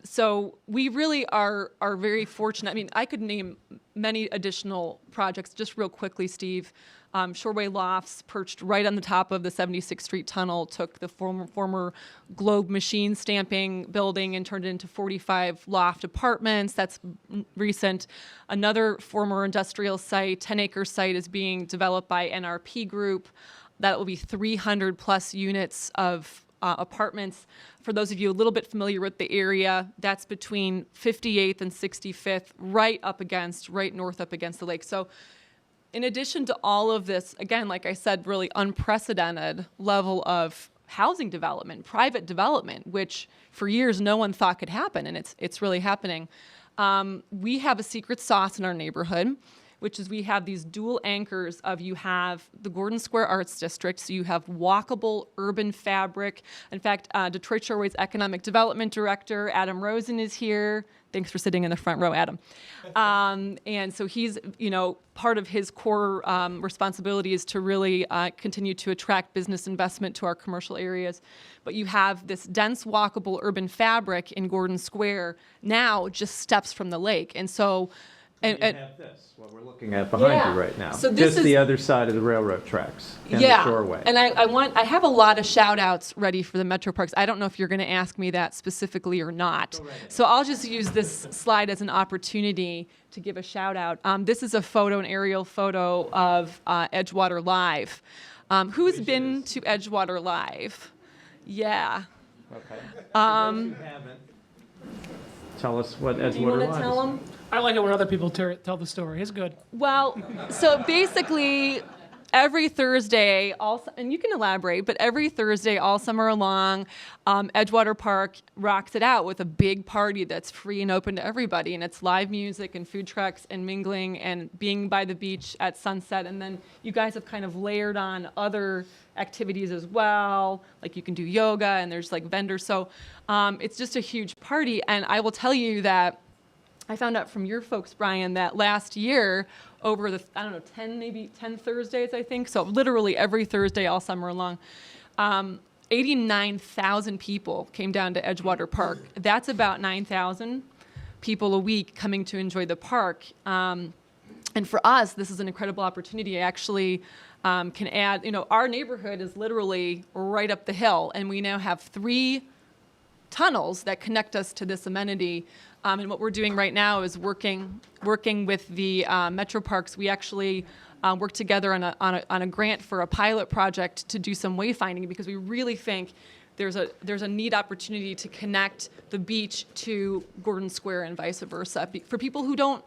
So we really are very fortunate. I mean, I could name many additional projects. Just real quickly, Steve. Shoreway Lofts, perched right on the top of the 76th Street Tunnel, took the former Globe machine stamping building and turned it into 45 loft apartments. That's recent. Another former industrial site, 10-acre site, is being developed by NRP Group. That will be 300 plus units of apartments. For those of you a little bit familiar with the area, that's between 58th and 65th, right north up against the lake. So in addition to all of this, again, like I said, really unprecedented level of housing development, private development, which for years no one thought could happen, and it's really happening. We have a secret sauce in our neighborhood, which is we have these dual anchors of, you have the Gordon Square Arts District, so you have walkable urban fabric. In fact, Detroit Shoreway's Economic Development Director, Adam Rosen, is here. Thanks for sitting in the front row, Adam. And so he's, part of his core responsibility is to really continue to attract business investment to our commercial areas. But you have this dense walkable urban fabric in Gordon Square, now just steps from the lake. And so, you have this, what we're looking at behind you right now. So this just the other side of the railroad tracks and the Shoreway. And I have a lot of shout outs ready for the Metroparks. I don't know if you're going to ask me that specifically or not. So I'll just use this slide as an opportunity to give a shout out. This is an aerial photo of Edgewater Live. Who's been to Edgewater Live? Yeah. Okay. For those who haven't, tell us what Edgewater Live is. You want to tell them? I like it when other people tell the story. It's good. Well, so basically, every Thursday, and you can elaborate, but every Thursday all summer long, Edgewater Park rocks it out with a big party that's free and open to everybody. And it's live music and food trucks and mingling and being by the beach at sunset. And then you guys have kind of layered on other activities as well. Like you can do yoga and there's like vendors. So it's just a huge party. And I will tell you that I found out from your folks, Brian, that last year, over the, 10 Thursdays, I think, so literally every Thursday all summer long, 89,000 people came down to Edgewater Park. That's about 9,000 people a week coming to enjoy the park. And for us, this is an incredible opportunity. Actually, can add, our neighborhood is literally right up the hill, and we now have 3 tunnels that connect us to this amenity. And what we're doing right now is working with the Metroparks. We actually worked together on a grant for a pilot project to do some wayfinding, because we really think there's a neat opportunity to connect the beach to Gordon Square and vice versa, for people who don't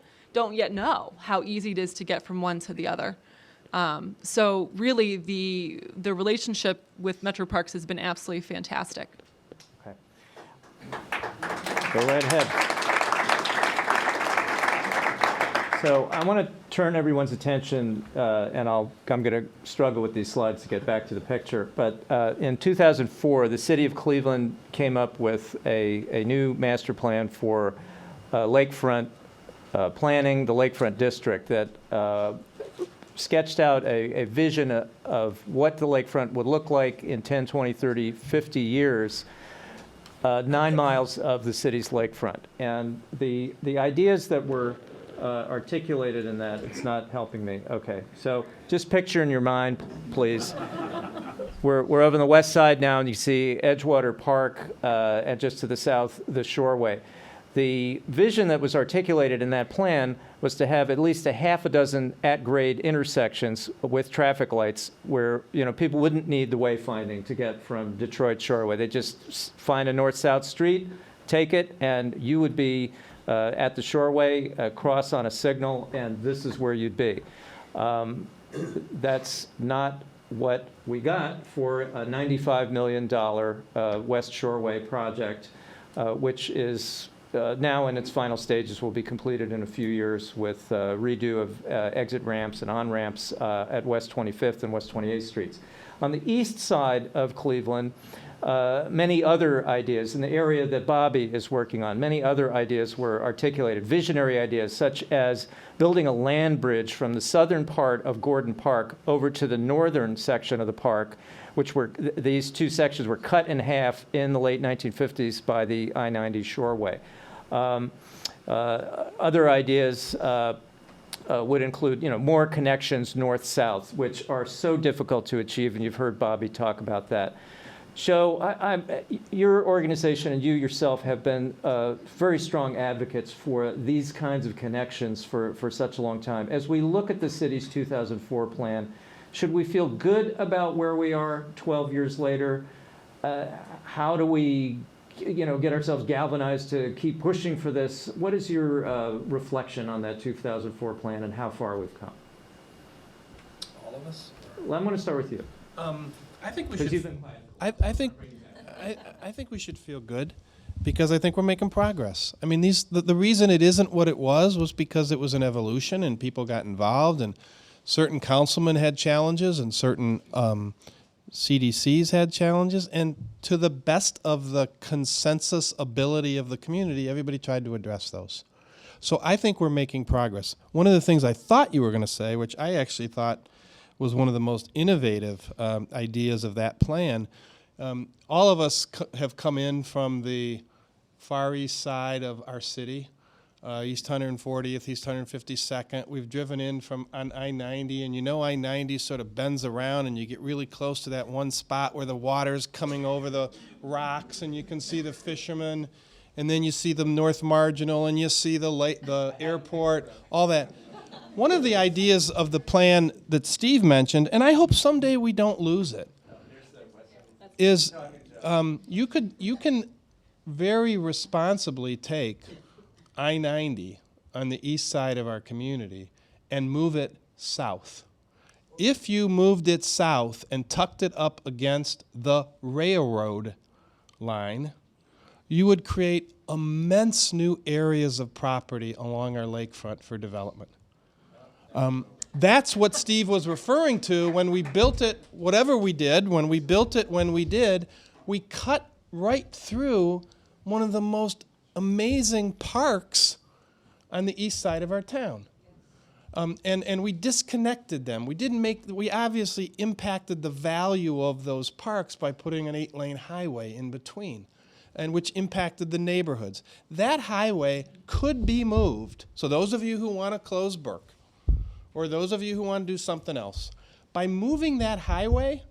yet know how easy it is to get from one to the other. So really, the relationship with Metroparks has been absolutely fantastic. Okay. Go right ahead. So I want to turn everyone's attention, and I'm going to struggle with these slides to get back to the picture. But in 2004, the city of Cleveland came up with a new master plan for lakefront planning, the lakefront district, that sketched out a vision of what the lakefront would look like in 10, 20, 30, 50 years, 9 miles of the city's lakefront. And the ideas that were articulated in that, it's not helping me. Okay, so just picture in your mind, please. We're over on the west side now, and you see Edgewater Park, and just to the south, the Shoreway. The vision that was articulated in that plan was to have at least a half a dozen at-grade intersections with traffic lights where people wouldn't need the wayfinding to get from Detroit Shoreway. They just find a north-south street, take it, and you would be at the Shoreway, cross on a signal, and this is where you'd be. That's not what we got for a $95 million West Shoreway project, which is now in its final stages, will be completed in a few years with redo of exit ramps and on-ramps at West 25th and West 28th Streets. On the east side of Cleveland, many other ideas in the area that Bobbi is working on, many other ideas were articulated, visionary ideas such as building a land bridge from the southern part of Gordon Park over to the northern section of the park, which these two sections were cut in half in the late 1950s by the I-90 Shoreway. Other ideas would include, more connections north-south, which are so difficult to achieve, and you've heard Bobbi talk about that. Your organization and you yourself have been very strong advocates for these kinds of connections for such a long time. As we look at the city's 2004 plan, should we feel good about where we are 12 years later? How do we get ourselves galvanized to keep pushing for this? What is your reflection on that 2004 plan and how far we've come? All of us? Well, I'm going to start with you. I think we 'Cause should. you've been- I think we should feel good, because I think we're making progress. I mean, the reason it isn't what it was because it was an evolution and people got involved, and certain councilmen had challenges and certain CDCs had challenges, and to the best of the consensus ability of the community, everybody tried to address those. So I think we're making progress. One of the things I thought you were going to say, which I actually thought was one of the most innovative ideas of that plan. All of us have come in from the far east side of our city, East 140th, East 152nd. We've driven in on I-90, and I-90 sort of bends around, and you get really close to that one spot where the water's coming over the rocks, and you can see the fishermen, and then you see the North Marginal, and you see the airport, all that. One of the ideas of the plan that Steve mentioned, and I hope someday we don't lose it, is you can very responsibly take I-90 on the east side of our community and move it south. If you moved it south and tucked it up against the railroad line, you would create immense new areas of property along our lakefront for development. That's what Steve was referring to when we built it, whatever we did, when we cut right through one of the most amazing parks on the east side of our town. And we disconnected them. We obviously impacted the value of those parks by putting an 8-lane highway in between, and which impacted the neighborhoods. That highway could be moved. So those of you who want to close Burke, or those of you who want to do something else, By moving that highway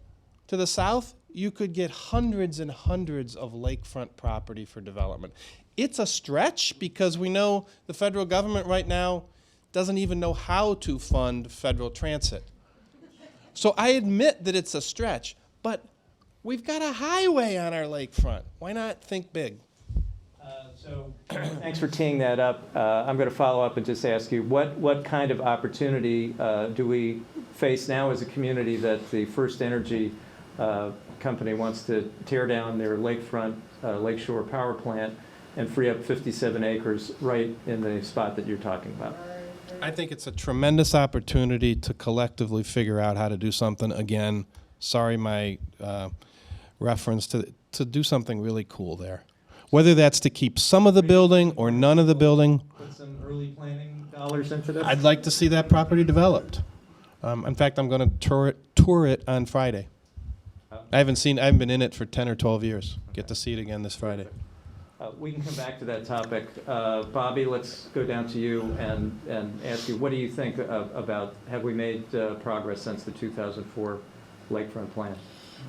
to the south, you could get hundreds and hundreds of lakefront property for development. It's a stretch because we know the federal government right now doesn't even know how to fund federal transit. So I admit that it's a stretch, but we've got a highway on our lakefront. Why not think big? So thanks for teeing that up. I'm going to follow up and just ask you, what kind of opportunity do we face now as a community that the First Energy company wants to tear down their lakefront, lakeshore power plant and free up 57 acres right in the spot that you're talking about? I think it's a tremendous opportunity to collectively figure out how to do something. Again, sorry, my reference to do something really cool there. Whether that's to keep some of the building or none of the building. Put some early planning dollars into this? I'd like to see that property developed. In fact, I'm going to tour it on Friday. I haven't been in it for 10 or 12 years. Get to see it again this Friday. We can come back to that topic. Bobbi, let's go down to you and ask you, what do you think about, have we made progress since the 2004 lakefront plan?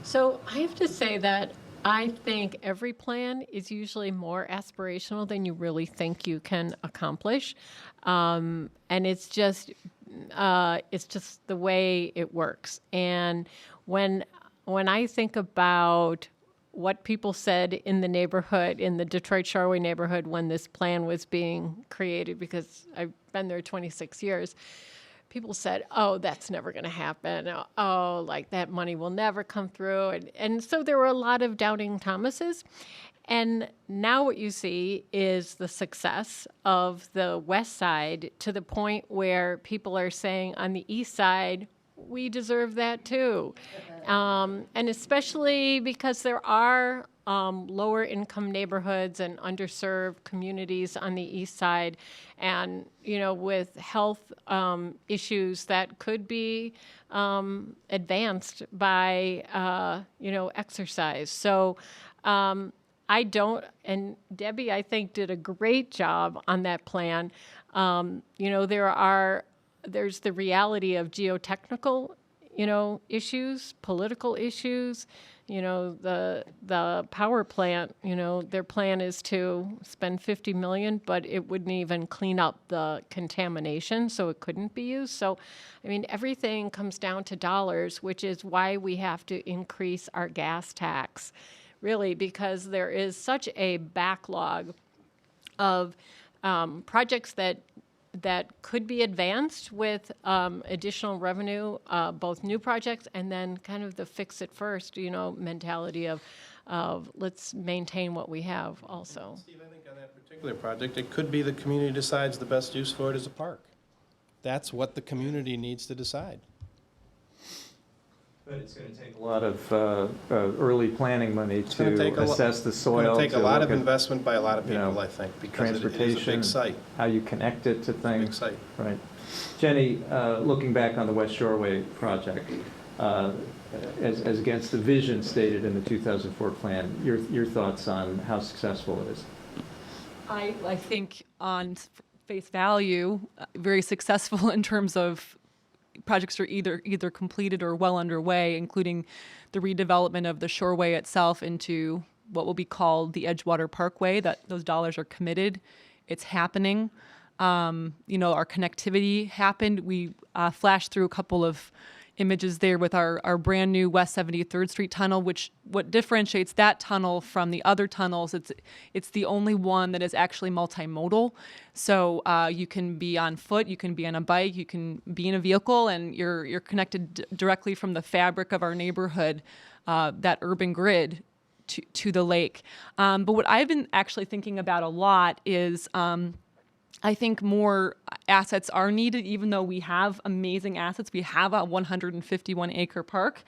So I have to say that I think every plan is usually more aspirational than you really think you can accomplish, and it's just the way it works. And when I think about what people said in the neighborhood, in the Detroit Shoreway neighborhood, when this plan was being created, because I've been there 26 years. People said, oh, that's never going to happen. Oh, like that money will never come through. And so there were a lot of doubting Thomases. And now what you see is the success of the west side to the point where people are saying on the east side, we deserve that too. And especially because there are lower income neighborhoods and underserved communities on the east side, and with health issues that could be advanced by exercise. So I don't, and Debbie I think did a great job on that plan. There's the reality of geotechnical issues, political issues. The power plant, their plan is to spend $50 million, but it wouldn't even clean up the contamination, so it couldn't be used. So, everything comes down to dollars, which is why we have to increase our gas tax, really, because there is such a backlog of projects that could be advanced with additional revenue, both new projects and then kind of the fix it first, mentality of let's maintain what we have also. Steve, I think on that particular project, it could be the community decides the best use for it is a park. That's what the community needs to decide. But it's going to take a lot of early planning money to assess the soil. It's going to take a lot of look at, investment by a lot of people, I think, because it is a big site. How you connect it to things. Big site. Right. Jenny, looking back on the West Shoreway project, as against the vision stated in the 2004 plan, your thoughts on how successful it is? I think on face value, very successful in terms of projects are either completed or well underway, including the redevelopment of the Shoreway itself into what will be called the Edgewater Parkway. That those dollars are committed. It's happening. Our connectivity happened. We flashed through a couple of images there with our brand new West 73rd Street tunnel, which what differentiates that tunnel from the other tunnels, it's the only one that is actually multimodal. So you can be on foot, you can be on a bike, you can be in a vehicle, and you're connected directly from the fabric of our neighborhood, that urban grid, to the lake. But what I've been actually thinking about a lot is I think more assets are needed, even though we have amazing assets. We have a 151-acre park.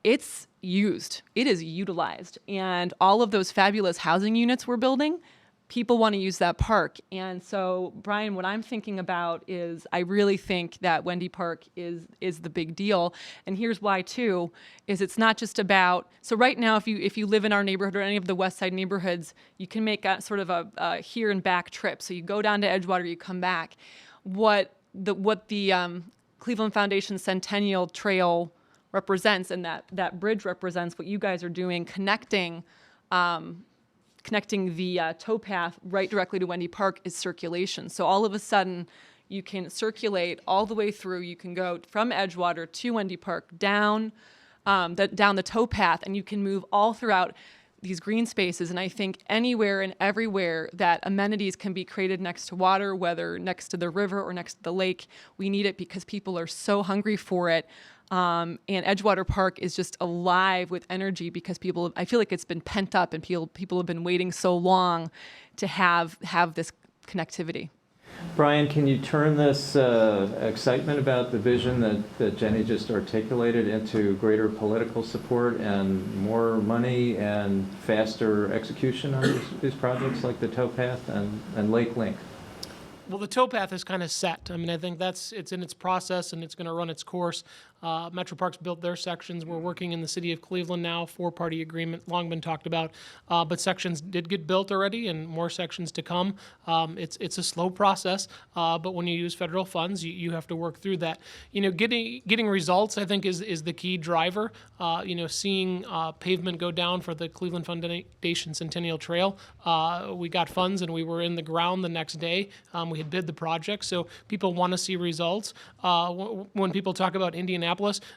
It's used. It is utilized. And all of those fabulous housing units we're building, people want to use that park. And so, Brian, what I'm thinking about is I really think that Wendy Park is the big deal. And here's why, too, is it's not just about, so right now, if you live in our neighborhood or any of the West Side neighborhoods, you can make a sort of a here and back trip. So you go down to Edgewater, you come back. What the Cleveland Foundation Centennial Trail represents, and that bridge represents what you guys are doing, connecting the towpath right directly to Wendy Park is circulation. So all of a sudden, you can circulate all the way through. You can go from Edgewater to Wendy Park, down the towpath, and you can move all throughout these green spaces. And I think anywhere and everywhere that amenities can be created next to water, whether next to the river or next to the lake, we need it because people are so hungry for it. And Edgewater Park is just alive with energy because I feel like it's been pent up and people have been waiting so long to have this connectivity. Brian, can you turn this excitement about the vision that Jenny just articulated into greater political support and more money and faster execution on these projects like the towpath and Lake Link? Well, the towpath is kind of set. I mean, I think it's in its process and it's going to run its course. Metroparks built their sections. We're working in the city of Cleveland now, 4-party agreement, long been talked about. But sections did get built already and more sections to come. It's a slow process, but when you use federal funds, you have to work through that. Getting results, I think, is the key driver. Seeing pavement go down for the Cleveland Foundation Centennial Trail. We got funds and we were in the ground the next day. We had bid the project, so people want to see results. When people talk about Indianapolis,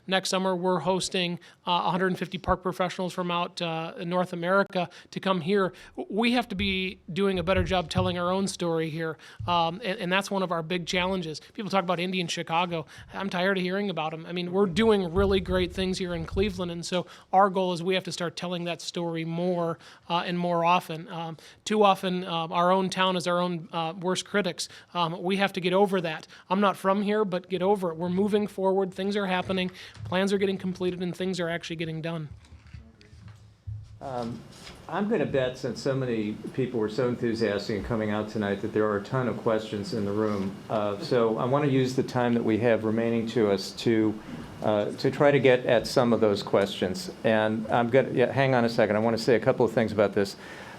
next summer we're hosting 150 park professionals from out North America to come here. We have to be doing a better job telling our own story here, and that's one of our big challenges. People talk about Indy and Chicago. I'm tired of hearing about them. I mean, we're doing really great things here in Cleveland, and so our goal is we have to start telling that story more and more often. Too often, our own town is our own worst critics. We have to get over that. I'm not from here, but get over it. We're moving forward. Things are happening. Plans are getting completed, and things are actually getting done. I'm going to bet, since so many people were so enthusiastic in coming out tonight, that there are a ton of questions in the room. So I want to use the time that we have remaining to us to try to get at some of those questions. And I'm going to hang on a second. I want to say a couple of things about this.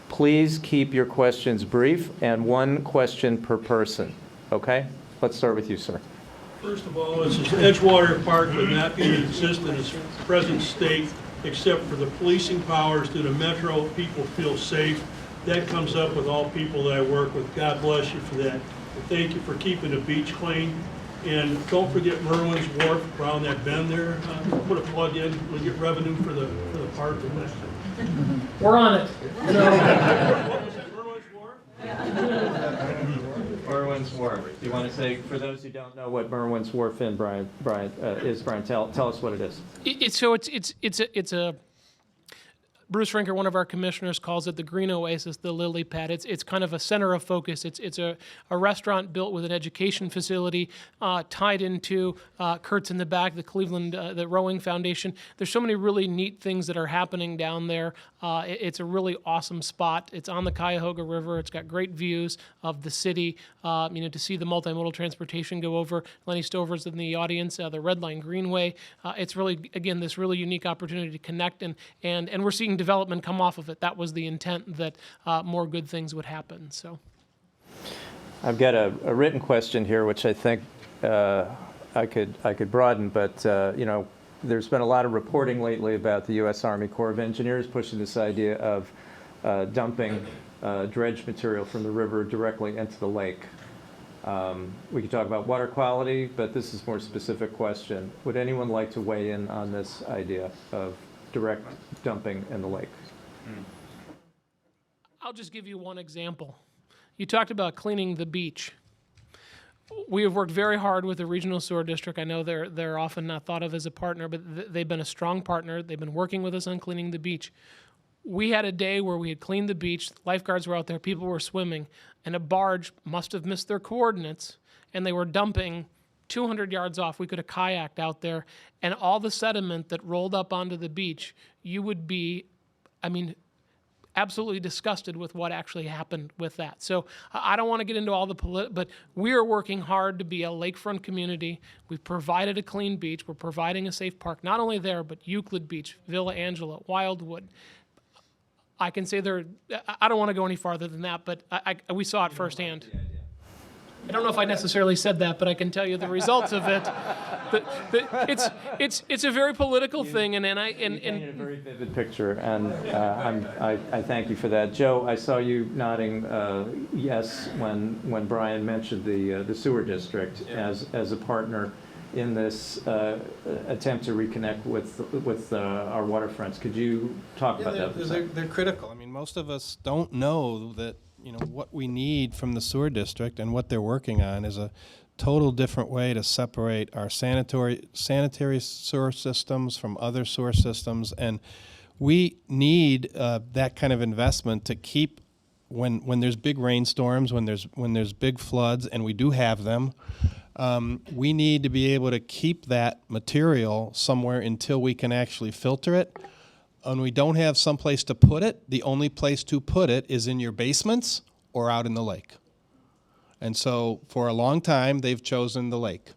Please keep your questions brief and one question per person. Okay? Let's start with you, sir. First of all, this is Edgewater Park would not be in existence in its present state except for the policing powers through the metro. People feel safe. That comes up with all people that I work with. God bless you for that. And thank you for keeping the beach clean. And don't forget Merwin's Wharf around that bend there. Put a plug in. We'll get revenue for the park. We're on it. What was it, Merwin's Wharf? Merwin's Wharf. Do you want to say, for those who don't know what Merwin's Wharf is, Brian, tell us what it is. It's a Bruce Rinker, one of our commissioners, calls it the Green Oasis, the lily pad. It's kind of a center of focus. It's a restaurant built with an education facility tied into Kurt's in the back, the Cleveland, the Rowing Foundation. There's so many really neat things that are happening down there. It's a really awesome spot. It's on the Cuyahoga River. It's got great views of the city. To see the multimodal transportation go over. Lenny Stover's in the audience, the Red Line Greenway. It's really, again, this really unique opportunity to connect, and we're seeing development come off of it. That was the intent, that more good things would happen. So, I've got a written question here, which I think I could broaden, but there's been a lot of reporting lately about the U.S. Army Corps of Engineers pushing this idea of dumping dredge material from the river directly into the lake. We could talk about water quality, but this is a more specific question. Would anyone like to weigh in on this idea of direct dumping in the lake? I'll just give you one example. You talked about cleaning the beach. We have worked very hard with the Regional Sewer District. I know they're often not thought of as a partner, but they've been a strong partner. They've been working with us on cleaning the beach. We had a day where we had cleaned the beach, lifeguards were out there, people were swimming, and a barge must have missed their coordinates, and they were dumping 200 yards off. We could have kayaked out there, and all the sediment that rolled up onto the beach, you would be, absolutely disgusted with what actually happened with that. So I don't want to get into all the but we are working hard to be a lakefront community. We've provided a clean beach. We're providing a safe park, not only there, but Euclid Beach, Villa Angela, Wildwood. I can say I don't want to go any farther than that, but we saw it firsthand. I don't know if I necessarily said that, but I can tell you the results of it. It's a very political thing, You painted a very vivid picture, and I thank you for that. Joe, I saw you nodding yes when Brian mentioned the sewer district as a partner in this attempt to reconnect with our waterfronts. Could you talk about that for a second? They're critical. I mean, most of us don't know that, what we need from the sewer district and what they're working on is a total different way to separate our sanitary sewer systems from other sewer systems. And we need that kind of investment to keep, when there's big rainstorms, when there's big floods, and we do have them, we need to be able to keep that material somewhere until we can actually filter it. And we don't have some place to put it. The only place to put it is in your basements or out in the lake. And so for a long time, they've chosen the lake.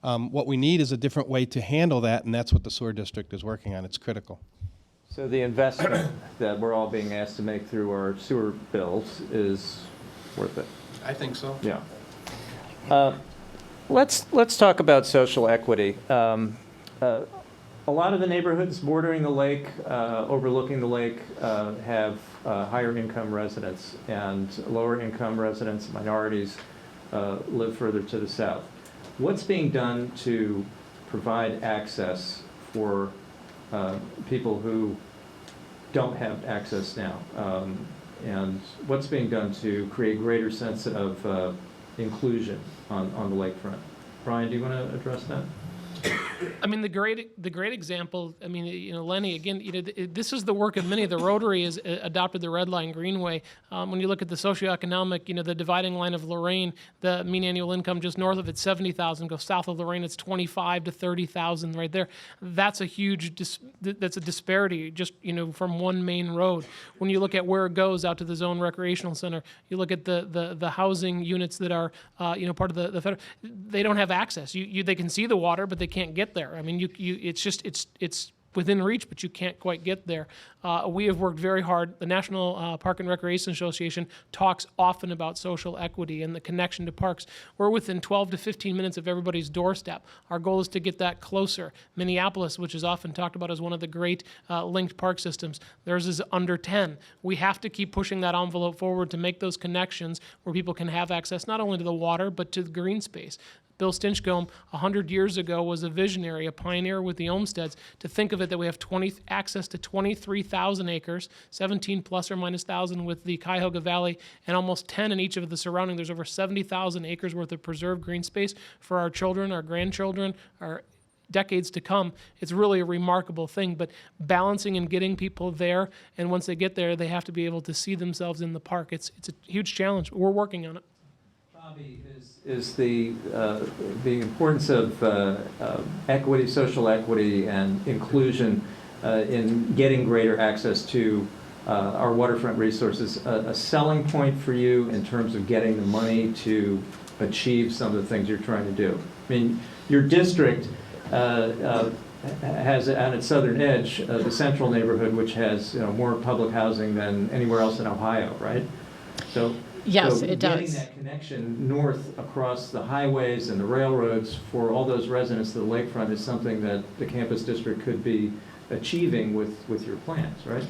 What we need is a different way to handle that, and that's what the sewer district is working on. It's critical. So the investment that we're all being asked to make through our sewer bills is worth it. I think so. Yeah. Let's talk about social equity. A lot of the neighborhoods bordering the lake, overlooking the lake, have higher income residents, and lower income residents, minorities, live further to the south. What's being done to provide access for people who don't have access now? And what's being done to create greater sense of inclusion on the lakefront? Brian, do you want to address that? I mean, the great example, I mean, Lenny, again, this is the work of many. The Rotary has adopted the Red Line Greenway. When you look at the socioeconomic, the dividing line of Lorraine, the mean annual income just north of it's 70,000. Go south of Lorraine, it's 25 to 30,000 right there. That's a huge, that's a disparity just, from one main road. When you look at where it goes out to the zone recreational center, you look at the housing units that are, part of the federal, they don't have access. They can see the water, but they can't get there. I mean, it's within reach, but you can't quite get there. We have worked very hard. The National Park and Recreation Association talks often about social equity and the connection to parks. We're within 12 to 15 minutes of everybody's doorstep. Our goal is to get that closer. Minneapolis, which is often talked about as one of the great linked park systems, theirs is under 10. We have to keep pushing that envelope forward to make those connections where people can have access not only to the water, but to the green space. Bill Stinchcomb, 100 years ago, was a visionary, a pioneer with the Olmsteds, to think of it that we have access to 23,000 acres, 17 plus or minus 1,000 with the Cuyahoga Valley, and almost 10 in each of the surrounding. There's over 70,000 acres worth of preserved green space for our children, our grandchildren, our decades to come. It's really a remarkable thing, but balancing and getting people there, and once they get there, they have to be able to see themselves in the park. It's a huge challenge. We're working on it. Bobbi, is the importance of equity, social equity, and inclusion in getting greater access to our waterfront resources a selling point for you in terms of getting the money to achieve some of the things you're trying to do? I mean, your district has on its southern edge the central neighborhood, which has more public housing than anywhere else in Ohio, right? So. Yes, So it getting does. that connection north across the highways and the railroads for all those residents of the lakefront is something that the campus district could be achieving with your plans, right?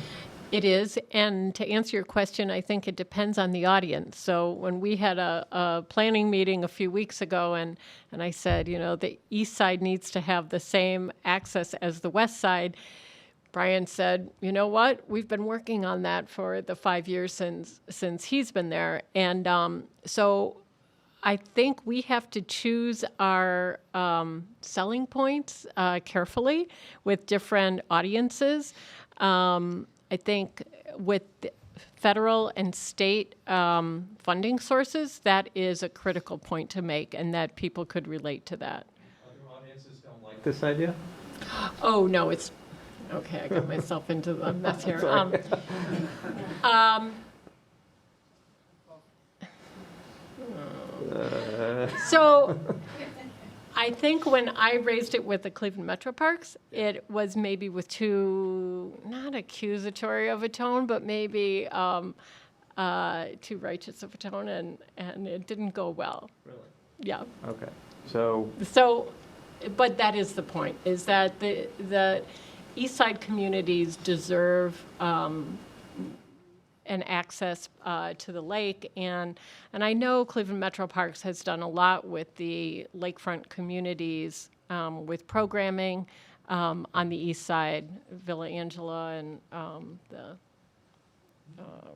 It is, and to answer your question, I think it depends on the audience. So when we had a planning meeting a few weeks ago, and I said, the east side needs to have the same access as the west side, Brian said, you know what? We've been working on that for the 5 years since he's been there. And so I think we have to choose our selling points carefully with different audiences. I think with federal and state funding sources, that is a critical point to make, and that people could relate to that. Other audiences don't like this idea? Oh, no, it's... Okay, I got myself into the mess here. So I think when I raised it with the Cleveland Metroparks, it was maybe with too, not accusatory of a tone, but maybe to Reichtell, Silvertone, and it didn't go well. Really? Yeah. Okay. So, So, but that is the point, is that the East Side communities deserve an access to the lake, and I know Cleveland Metroparks has done a lot with the lakefront communities with programming on the east side, Villa Angela and the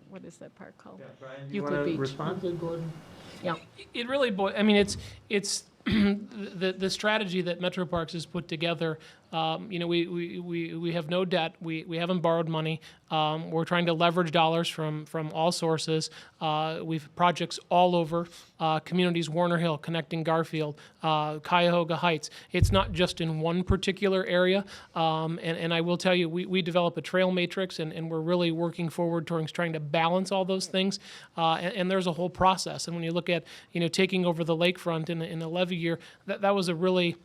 what is that park called? Brian, Euclid Beach. respond? Yeah. It really, I mean, it's the strategy that Metroparks has put together. We have no debt. We haven't borrowed money. We're trying to leverage dollars from all sources. We've projects all over communities: Warner Hill, connecting Garfield, Cuyahoga Heights. It's not just in one particular area. And I will tell you, we develop a trail matrix, and we're really working forward towards trying to balance all those things. And there's a whole process. And when you look at taking over the lakefront in the levee year, that was a really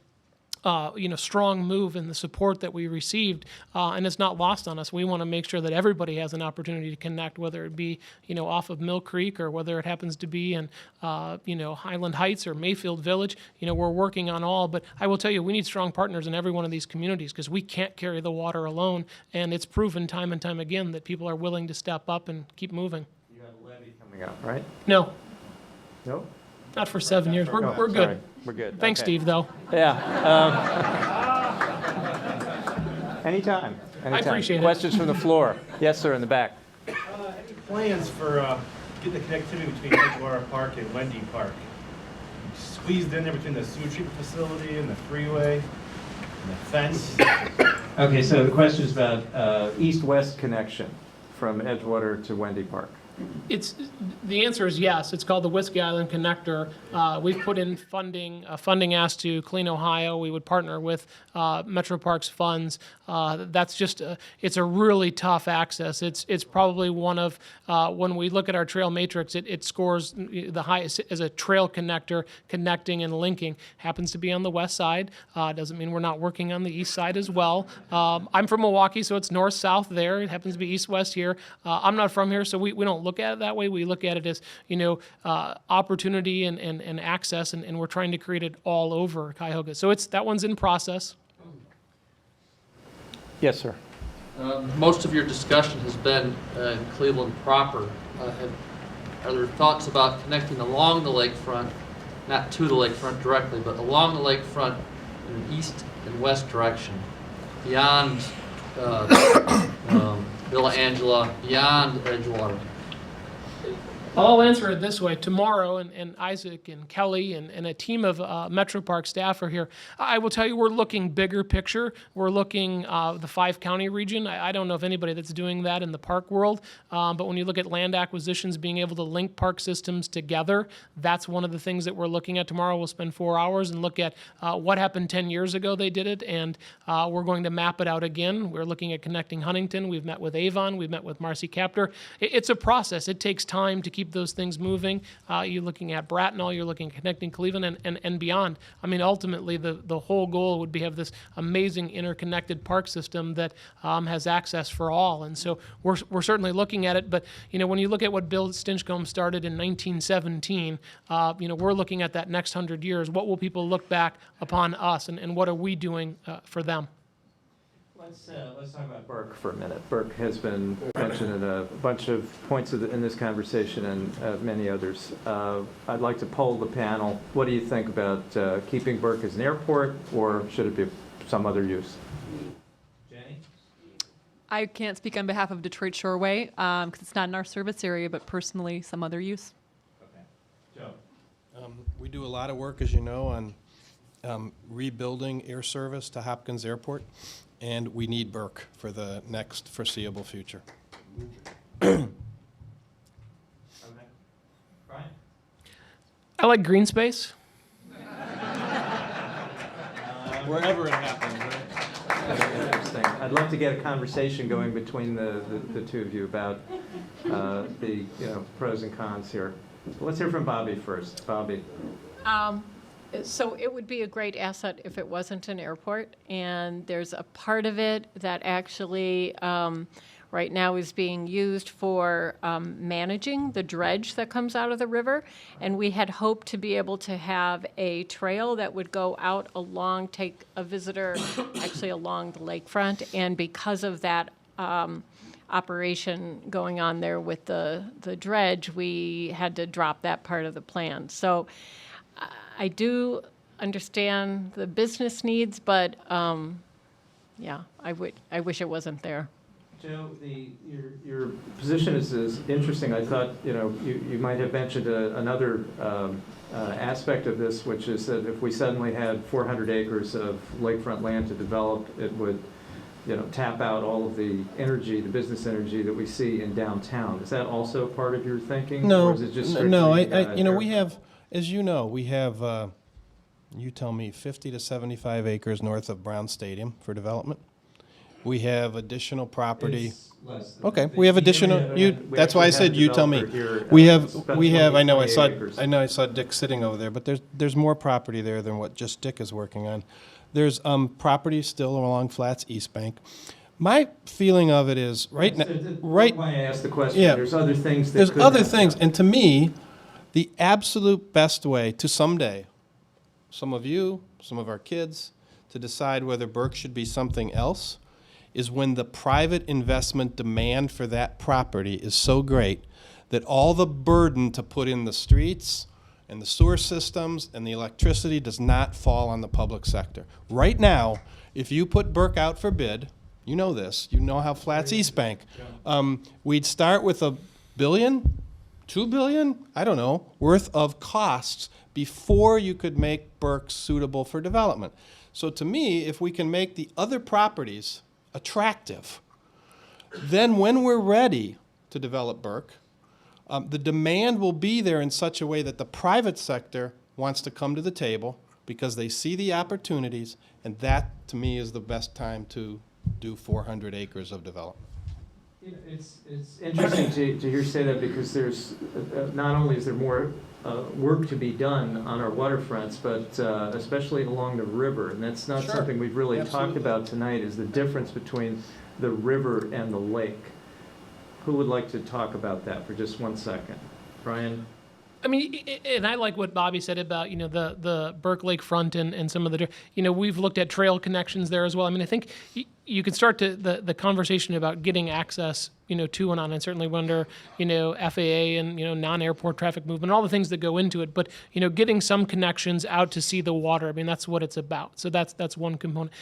strong move in the support that we received, and it's not lost on us. We want to make sure that everybody has an opportunity to connect, whether it be, off of Mill Creek or whether it happens to be in, Highland Heights or Mayfield Village. We're working on all, but I will tell you, we need strong partners in every one of these communities because we can't carry the water alone, and it's proven time and time again that people are willing to step up and keep moving. You got a levy coming up, right? No, No? not for 7 years. We're Sorry. good. We're good. Thanks, Okay. Steve, though. Yeah. Anytime. appreciate it. Questions from the floor? Yes, sir, in the back. Any plans for getting the connectivity between Edgewater Park and Wendy Park? Squeezed in there between the sewage treatment facility and the freeway and the fence? Okay, so the question is about east-west connection from Edgewater to Wendy Park. The answer is yes. It's called the Whiskey Island Connector. We've put in funding asked to Clean Ohio. We would partner with Metroparks funds. That's just it's a really tough access. It's probably one of when we look at our trail matrix, it scores the highest as a trail connector, connecting and linking. Happens to be on the west side. Doesn't mean we're not working on the east side as well. I'm from Milwaukee, so it's north-south there. It happens to be east-west here. I'm not from here, so we don't look at it that way. We look at it as opportunity and access, and we're trying to create it all over Cuyahoga. So that one's in process. Yes, sir. Most of your discussion has been in Cleveland proper. Are there thoughts about connecting along the lakefront, not to the lakefront directly, but along the lakefront in an east and west direction, beyond Villa Angela, beyond Edgewater? I'll answer it this way. Tomorrow, and Isaac and Kelly and a team of Metroparks staff are here. I will tell you, we're looking bigger picture. We're looking the 5-county region. I don't know of anybody that's doing that in the park world, but when you look at land acquisitions, being able to link park systems together, that's one of the things that we're looking at tomorrow. We'll spend 4 hours and look at what happened 10 years ago they did it, and we're going to map it out again. We're looking at connecting Huntington. We've met with Avon. We've met with Marcy Captor. It's a process. It takes time to keep those things moving. You're looking at Bracknell, you're looking at connecting Cleveland and beyond. I mean, ultimately, the whole goal would be have this amazing interconnected park system that has access for all. And so we're certainly looking at it. But, when you look at what Bill Stinchcomb started in 1917, we're looking at that next 100 years. What will people look back upon us, and what are we doing for them? Let's talk about Burke for a minute. Burke has been mentioned in a bunch of points in this conversation and many others. I'd like to poll the panel. What do you think about keeping Burke as an airport, or should it be some other use? Jenny? I can't speak on behalf of Detroit Shoreway because it's not in our service area, but personally, some other use. Okay. Joe? We do a lot of work, as you know, on rebuilding air service to Hopkins Airport, and we need Burke for the next foreseeable future. Okay. Brian? I like green space. Wherever it happens, right? Interesting. I'd love to get a conversation going between the two of you about the pros and cons here. Let's hear from Bobbi first. Bobbi. So it would be a great asset if it wasn't an airport, and there's a part of it that actually right now is being used for managing the dredge that comes out of the river. And we had hoped to be able to have a trail that would go out along, take a visitor actually along the lakefront. And because of that operation going on there with the dredge, we had to drop that part of the plan. So I do understand the business needs, but yeah, I wish it wasn't there. Joe, your position is interesting. I thought, you might have mentioned another aspect of this, which is that if we suddenly had 400 acres of lakefront land to develop, it would, tap out all of the energy, the business energy that we see in downtown. Is that also part of your thinking? No, Or is it just no. strictly, We have, as you know, we have. You tell me, 50 to 75 acres north of Brown Stadium for development. We have additional property. It's less than Okay, that. we have additional. That's why I said you tell me. We have. I know. I saw Dick sitting over there, but there's more property there than what just Dick is working on. There's property still along Flats East Bank. My feeling of it is right now. Right. Why I asked the question. Yeah. There's other things. There's other things, and to me, the absolute best way to someday, some of you, some of our kids, to decide whether Burke should be something else is when the private investment demand for that property is so great that all the burden to put in the streets and the sewer systems and the electricity does not fall on the public sector. Right now, if you put Burke out for bid, you know this, you know how Flats East Bank, we'd start with $1 billion, $2 billion, I don't know, worth of costs before you could make Burke suitable for development. So to me, if we can make the other properties attractive, then when we're ready to develop Burke, the demand will be there in such a way that the private sector wants to come to the table because they see the opportunities, and that, to me, is the best time to do 400 acres of development. It's interesting to hear you say that because there's not only is there more work to be done on our waterfronts, but especially along the river, and that's not something we've really talked about tonight, is the difference between the river and the lake. Who would like to talk about that for just 1 second? Brian? I mean, and I like what Bobby said about, the Burke Lake front and some of the, we've looked at trail connections there as well. I mean, I think you can start to the conversation about getting access, to and on, and certainly under, FAA and, non-airport traffic movement, all the things that go into it. But, getting some connections out to see the water, I mean, that's what it's about. So that's one component.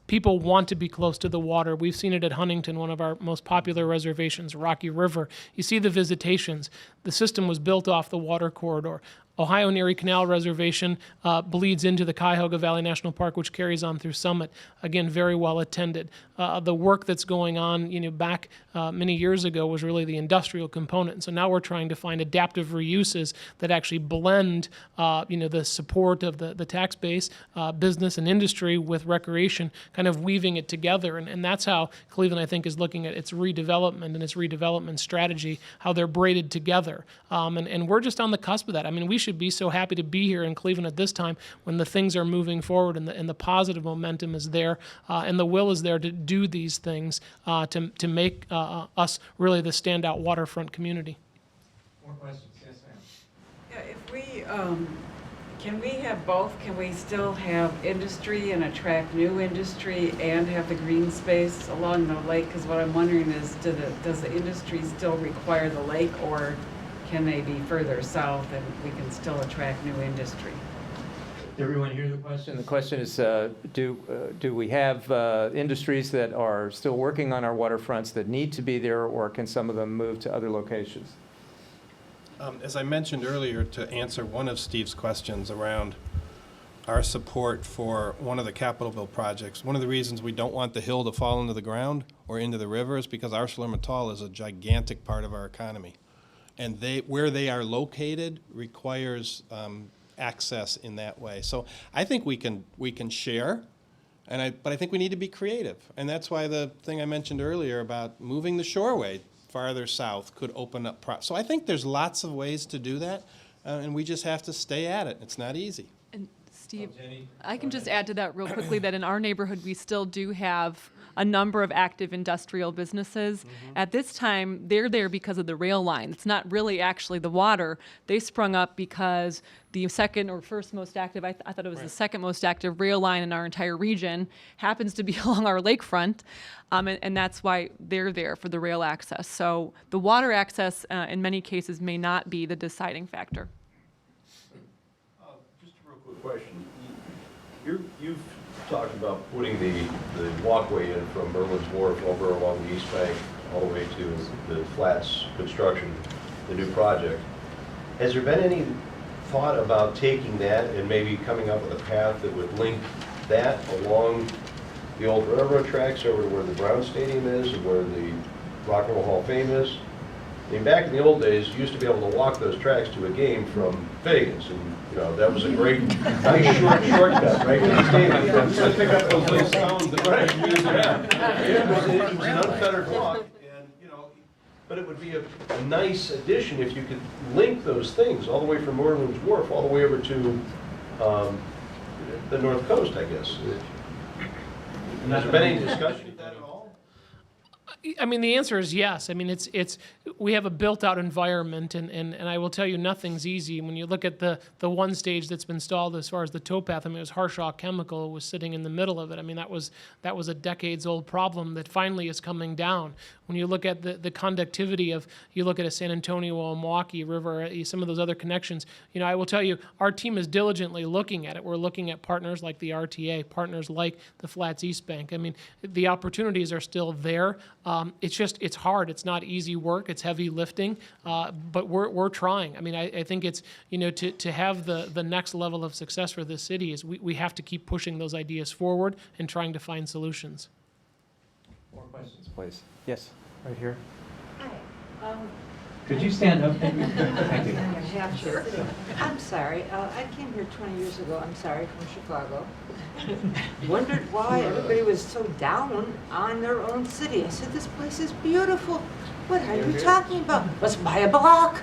People want to be close to the water. We've seen it at Huntington, one of our most popular reservations, Rocky River. You see the visitations. The system was built off the water corridor. Ohio and Erie Canal Reservation bleeds into the Cuyahoga Valley National Park, which carries on through Summit. Again, very well attended. The work that's going on, back many years ago was really the industrial component. And so now we're trying to find adaptive reuses that actually blend, the support of the tax base, business and industry with recreation, kind of weaving it together. And that's how Cleveland, I think, is looking at its redevelopment and its redevelopment strategy, how they're braided together. And we're just on the cusp of that. I mean, we should be so happy to be here in Cleveland at this time when the things are moving forward and the positive momentum is there and the will is there to do these things to make us really the standout waterfront community. More questions? Yes, ma'am. Yeah, if we, can we have both? Can we still have industry and attract new industry and have the green space along the lake? Because what I'm wondering is, does the industry still require the lake, or can they be further south and we can still attract new industry? Did everyone hear the question? The question is, do we have industries that are still working on our waterfronts that need to be there, or can some of them move to other locations? As I mentioned earlier, to answer one of Steve's questions around our support for one of the Capitol Bill projects, one of the reasons we don't want the hill to fall into the ground or into the river is because ArcelorMittal is a gigantic part of our economy. And where they are located requires access in that way. So I think we can share, but I think we need to be creative. And that's why the thing I mentioned earlier about moving the Shoreway farther south could open up. So I think there's lots of ways to do that, and we just have to stay at it. It's not easy. And Steve, I can just add to that real quickly that in our neighborhood we still do have a number of active industrial businesses. At this time, they're there because of the rail line. It's not really actually the water. They sprung up because the second or first most active, I thought it was the second most active rail line in our entire region, happens to be along our lakefront, and that's why they're there for the rail access. So the water access, in many cases, may not be the deciding factor. Just a real quick question. You've talked about putting the walkway in from Merlin's Wharf over along the East Bank all the way to the Flats construction, the new project. Has there been any thought about taking that and maybe coming up with a path that would link that along the old railroad tracks over to where the Brown Stadium is and where the Rock and Roll Hall of Fame is? I mean, back in the old days, you used to be able to walk those tracks to a game from Vegas, and that was a great, nice shortcut, right? To the stadium. So pick up those little stones that were used around. It was an unfettered walk, and but it would be a nice addition if you could link those things all the way from Merlin's Wharf all the way over to the North Coast, I guess. Has there been any discussion of that at all? I mean, the answer is yes. I mean, we have a built-out environment, and I will tell you, nothing's easy. When you look at the one stage that's been installed as far as the towpath, I mean, it was Harshaw Chemical was sitting in the middle of it. I mean, that was a decades-old problem that finally is coming down. When you look at the conductivity you look at a San Antonio or Milwaukee River, some of those other connections, I will tell you, our team is diligently looking at it. We're looking at partners like the RTA, partners like the Flats East Bank. I mean, the opportunities are still there. It's hard. It's not easy work. It's heavy lifting, but we're trying. I mean, I think it's, to have the next level of success for this city is we have to keep pushing those ideas forward and trying to find solutions. More questions, please. Yes, right here. Hi. Could you stand up? Thank you. Yeah, sure. I'm sorry. I came here 20 years ago. I'm sorry, from Chicago. Wondered why everybody was so down on their own city. I said, this place is beautiful. What are you talking about? Let's buy a block.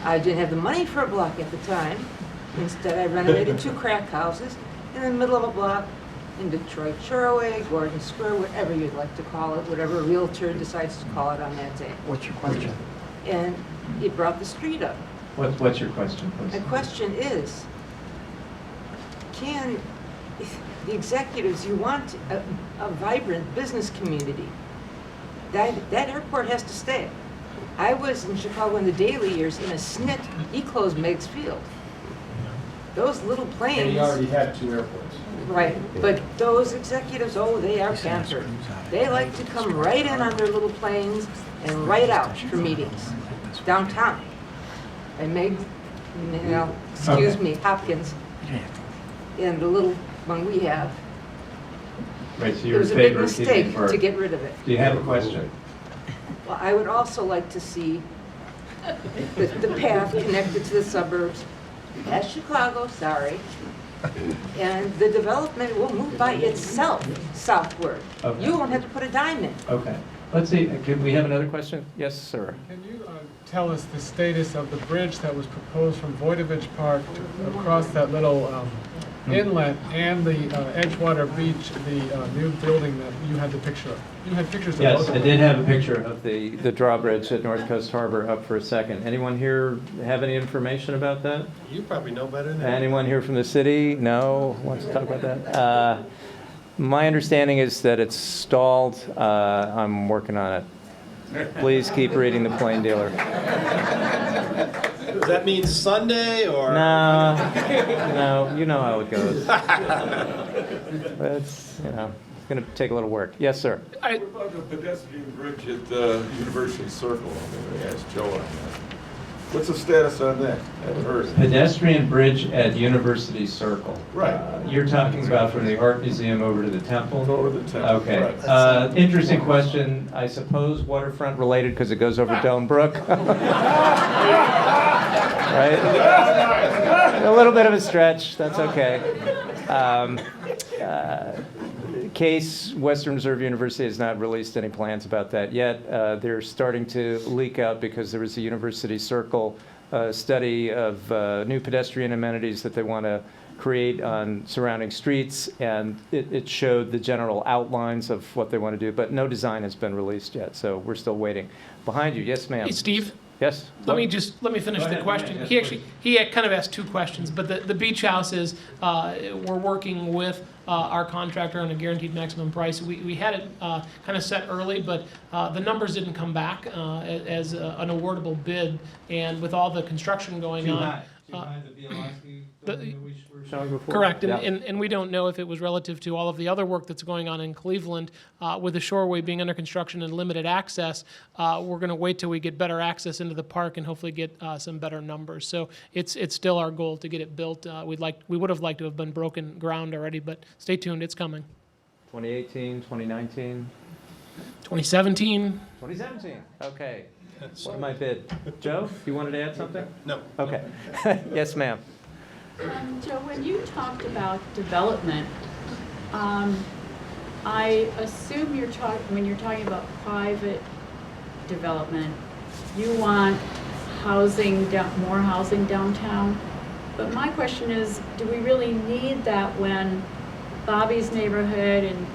I didn't have the money for a block at the time. Instead, I renovated 2 crack houses in the middle of a block in Detroit, Shoreway, Gordon Square, whatever you'd like to call it, whatever a realtor decides to call it on that day. What's your question? And it brought the street up. What's your question, please? My question is, can the executives, you want a vibrant business community, that airport has to stay. I was in Chicago in the Daly years in a SNIT, he closed Meigs Field. Those little planes. And he already had 2 airports. Right, but those executives, they are pampered. They like to come right in on their little planes and right out for meetings downtown. And excuse me, Hopkins, and the little one we have. Right, so It you're was a in big favor of keeping mistake for. to get rid of it. Do you have a question? Well, I would also like to see the path connected to the suburbs as Chicago, sorry. And the development will move by itself southward. Okay. You won't have to put a dime in. Okay. Let's see, could we have another question? Yes, sir. Can you tell us the status of the bridge that was proposed from Voidovich Park across that little inlet and the Edgewater Beach, the new building that you had the picture of? You had pictures of both Yes, of I them. did have a picture of the drawbridge at North Coast Harbor up for a second. Anyone here have any information about that? You probably know better than Anyone here from the city? No? Wants to talk about that? My understanding is that it's stalled. I'm working on it. Please keep reading the Plain Dealer. Does that mean Sunday or? No, you know how it goes. It's going to take a little work. Yes, sir. What about the pedestrian bridge at University Circle? I'm going to ask Joe on that. What's the status on that? I haven't heard. Pedestrian bridge at University Circle. Right. You're talking about from the Art Museum over to the Temple? Over the Temple. Okay. Right. Interesting question. I suppose waterfront related because it goes over Dome Brook. Right? A little bit of a stretch. That's okay. Case Western Reserve University has not released any plans about that yet. They're starting to leak out because there was a University Circle study of new pedestrian amenities that they want to create on surrounding streets, and it showed the general outlines of what they want to do, but no design has been released yet, so we're still waiting. Behind you, yes, ma'am. Hey, Steve? Yes? Let me finish the question. He kind of asked two questions, but the beach house is, we're working with our contractor on a guaranteed maximum price. We had it kind of set early, but the numbers didn't come back as an awardable bid, and with all the construction going on. Correct, and we don't know if it was relative to all of the other work that's going on in Cleveland. With the Shoreway being under construction and limited access, we're going to wait till we get better access into the park and hopefully get some better numbers. So it's still our goal to get it built. We would have liked to have been broken ground already, but stay tuned, it's coming. 2018, 2019? 2017. 2017, okay. What am I bid? Joe, you wanted to add something? No. Okay. Yes, ma'am. Joe, when you talked about development, I assume when you're talking about private development, you want more housing downtown. But my question is, do we really need that when Bobbi's neighborhood and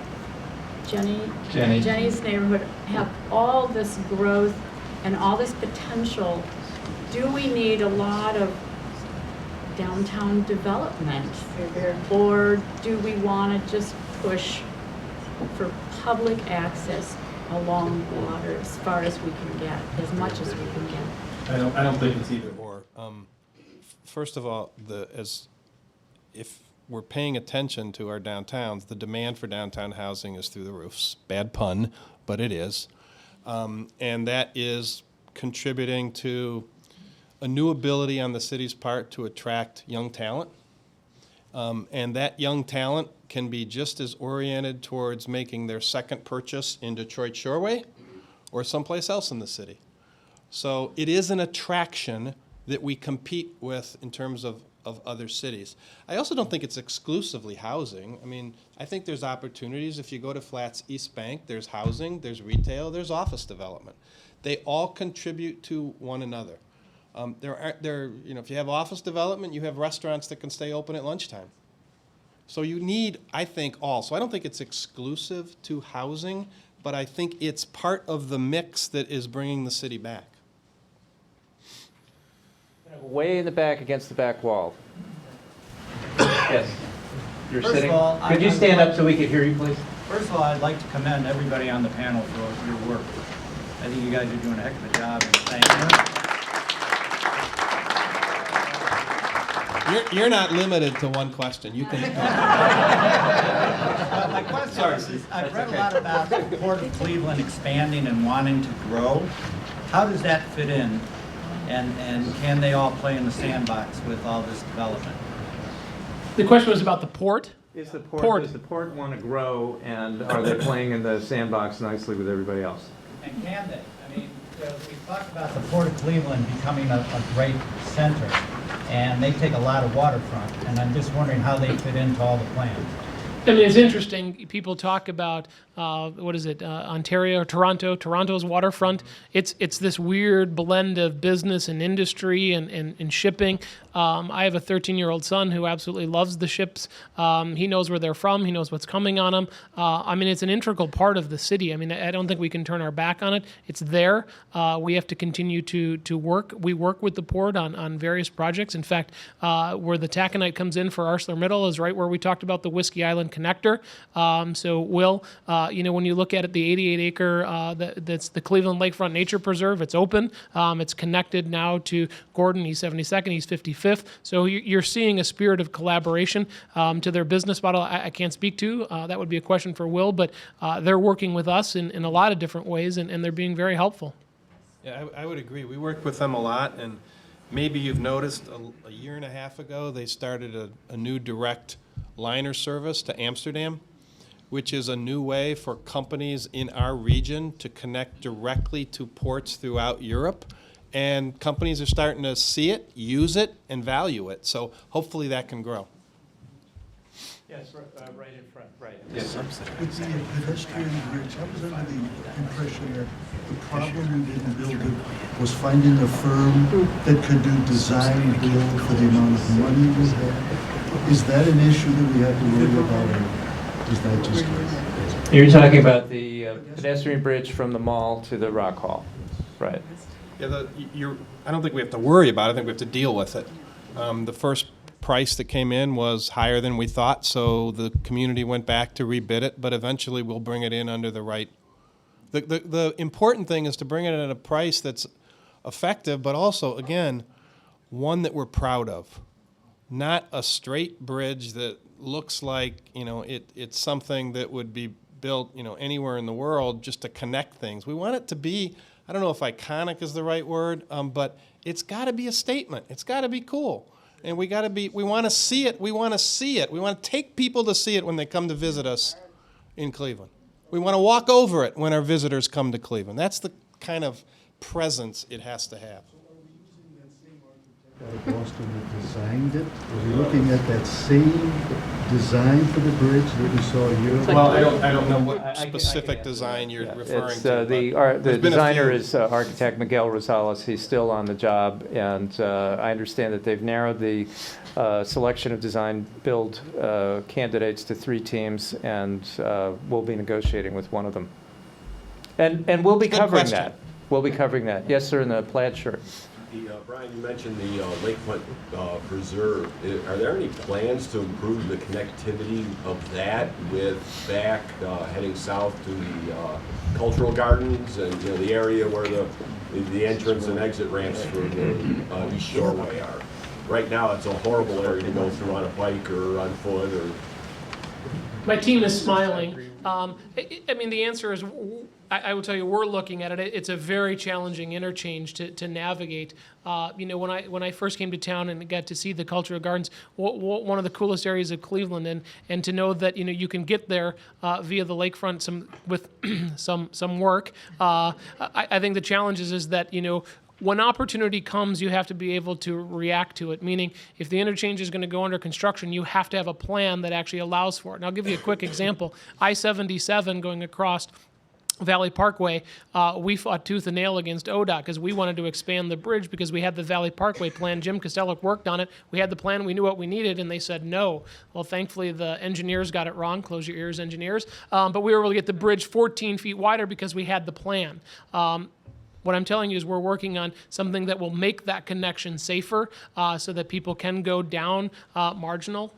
Jenny's neighborhood have all this growth and all this potential? Do we need a lot of downtown development? Or do we want to just push for public access along water as far as we can get, as much as we can get? I don't think it's either or. First of all, if we're paying attention to our downtowns, the demand for downtown housing is through the roofs. Bad pun, but it is. And that is contributing to a new ability on the city's part to attract young talent. And that young talent can be just as oriented towards making their second purchase in Detroit Shoreway or someplace else in the city. So it is an attraction that we compete with in terms of other cities. I also don't think it's exclusively housing. I mean, I think there's opportunities. If you go to Flats East Bank, there's housing, there's retail, there's office development. They all contribute to one another. If you have office development, you have restaurants that can stay open at lunchtime. So you need, I think, all. So I don't think it's exclusive to housing, but I think it's part of the mix that is bringing the city back. Way in the back against the back wall. Yes. You're First sitting. of all, Could you stand up so we could hear you, please? First of all, I'd like to commend everybody on the panel for your work. I think you guys are doing a heck of a job, and thank you. You're not limited to one question. You can. My question is, I've read a lot about the Port of Cleveland expanding and wanting to grow. How does that fit in? And can they all play in the sandbox with all this development? The question was about the port. Does the port want to grow, and are they playing in the sandbox nicely with everybody else? And can they? I mean, we talked about the Port of Cleveland becoming a great center, and they take a lot of waterfront, and I'm just wondering how they fit into all the plans. I mean, it's interesting. People talk about Ontario, Toronto. Toronto's waterfront. It's this weird blend of business and industry and shipping. I have a 13-year-old son who absolutely loves the ships. He knows where they're from. He knows what's coming on them. I mean, it's an integral part of the city. I mean, I don't think we can turn our back on it. It's there. We have to continue to work. We work with the port on various projects. In fact, where the taconite comes in for ArcelorMittal is right where we talked about the Whiskey Island connector. So, Will, when you look at it, the 88-acre, that's the Cleveland Lakefront Nature Preserve, it's open. It's connected now to Gordon. He's 72nd, he's 55th. So you're seeing a spirit of collaboration to their business model. I can't speak to. That would be a question for Will, but they're working with us in a lot of different ways, and they're being very helpful. Yeah, I would agree. We worked with them a lot, and maybe you've noticed a year and a half ago, they started a new direct liner service to Amsterdam, which is a new way for companies in our region to connect directly to ports throughout Europe. And companies are starting to see it, use it, and value it. So hopefully that can grow. Yes, right in front, right. Yes. With the pedestrian bridge, I was under the impression that the problem we didn't build it was finding a firm that could do design build for the amount of money we had. Is that an issue that we have to worry about, or is that just? You're talking about the pedestrian bridge from the mall to the Rock Hall, right? Yeah, I don't think we have to worry about it. I think we have to deal with it. The first price that came in was higher than we thought, so the community went back to rebid it, but eventually we'll bring it in under the right. The important thing is to bring it at a price that's effective, but also, again, one that we're proud of. Not a straight bridge that looks like, it's something that would be built, anywhere in the world just to connect things. We want it to be, I don't know if iconic is the right word, but it's got to be a statement. It's got to be cool. And we want to see it. We want to see it. We want to take people to see it when they come to visit us in Cleveland. We want to walk over it when our visitors come to Cleveland. That's the kind of presence it has to have. Boston that designed it? Are we looking at that same design for the bridge that we saw a year ago? Well, I don't know what specific design you're referring to. The designer is architect Miguel Rosales. He's still on the job, and I understand that they've narrowed the selection of design build candidates to 3 teams, and we'll be negotiating with one of them. And we'll be covering that. We'll be covering that. Yes, sir, in the plaid shirt. Brian, you mentioned the Lakefront Preserve. Are there any plans to improve the connectivity of that with back heading south to the cultural gardens and the area where the entrance and exit ramps for the East Shoreway are? Right now, it's a horrible area to go through on a bike or on foot. Or My team is smiling. I mean, the answer is, I will tell you, we're looking at it. It's a very challenging interchange to navigate. When I first came to town and got to see the cultural gardens, one of the coolest areas of Cleveland, and to know that you can get there via the lakefront with some work. I think the challenge is that when opportunity comes, you have to be able to react to it, meaning if the interchange is going to go under construction, you have to have a plan that actually allows for it. And I'll give you a quick example. I-77 going across Valley Parkway, we fought tooth and nail against ODOT because we wanted to expand the bridge because we had the Valley Parkway plan. Jim Costello worked on it. We had the plan. We knew what we needed, and they said no. Well, thankfully, the engineers got it wrong. Close your ears, engineers. But we were able to get the bridge 14 feet wider because we had the plan. What I'm telling you is we're working on something that will make that connection safer so that people can go down Marginal,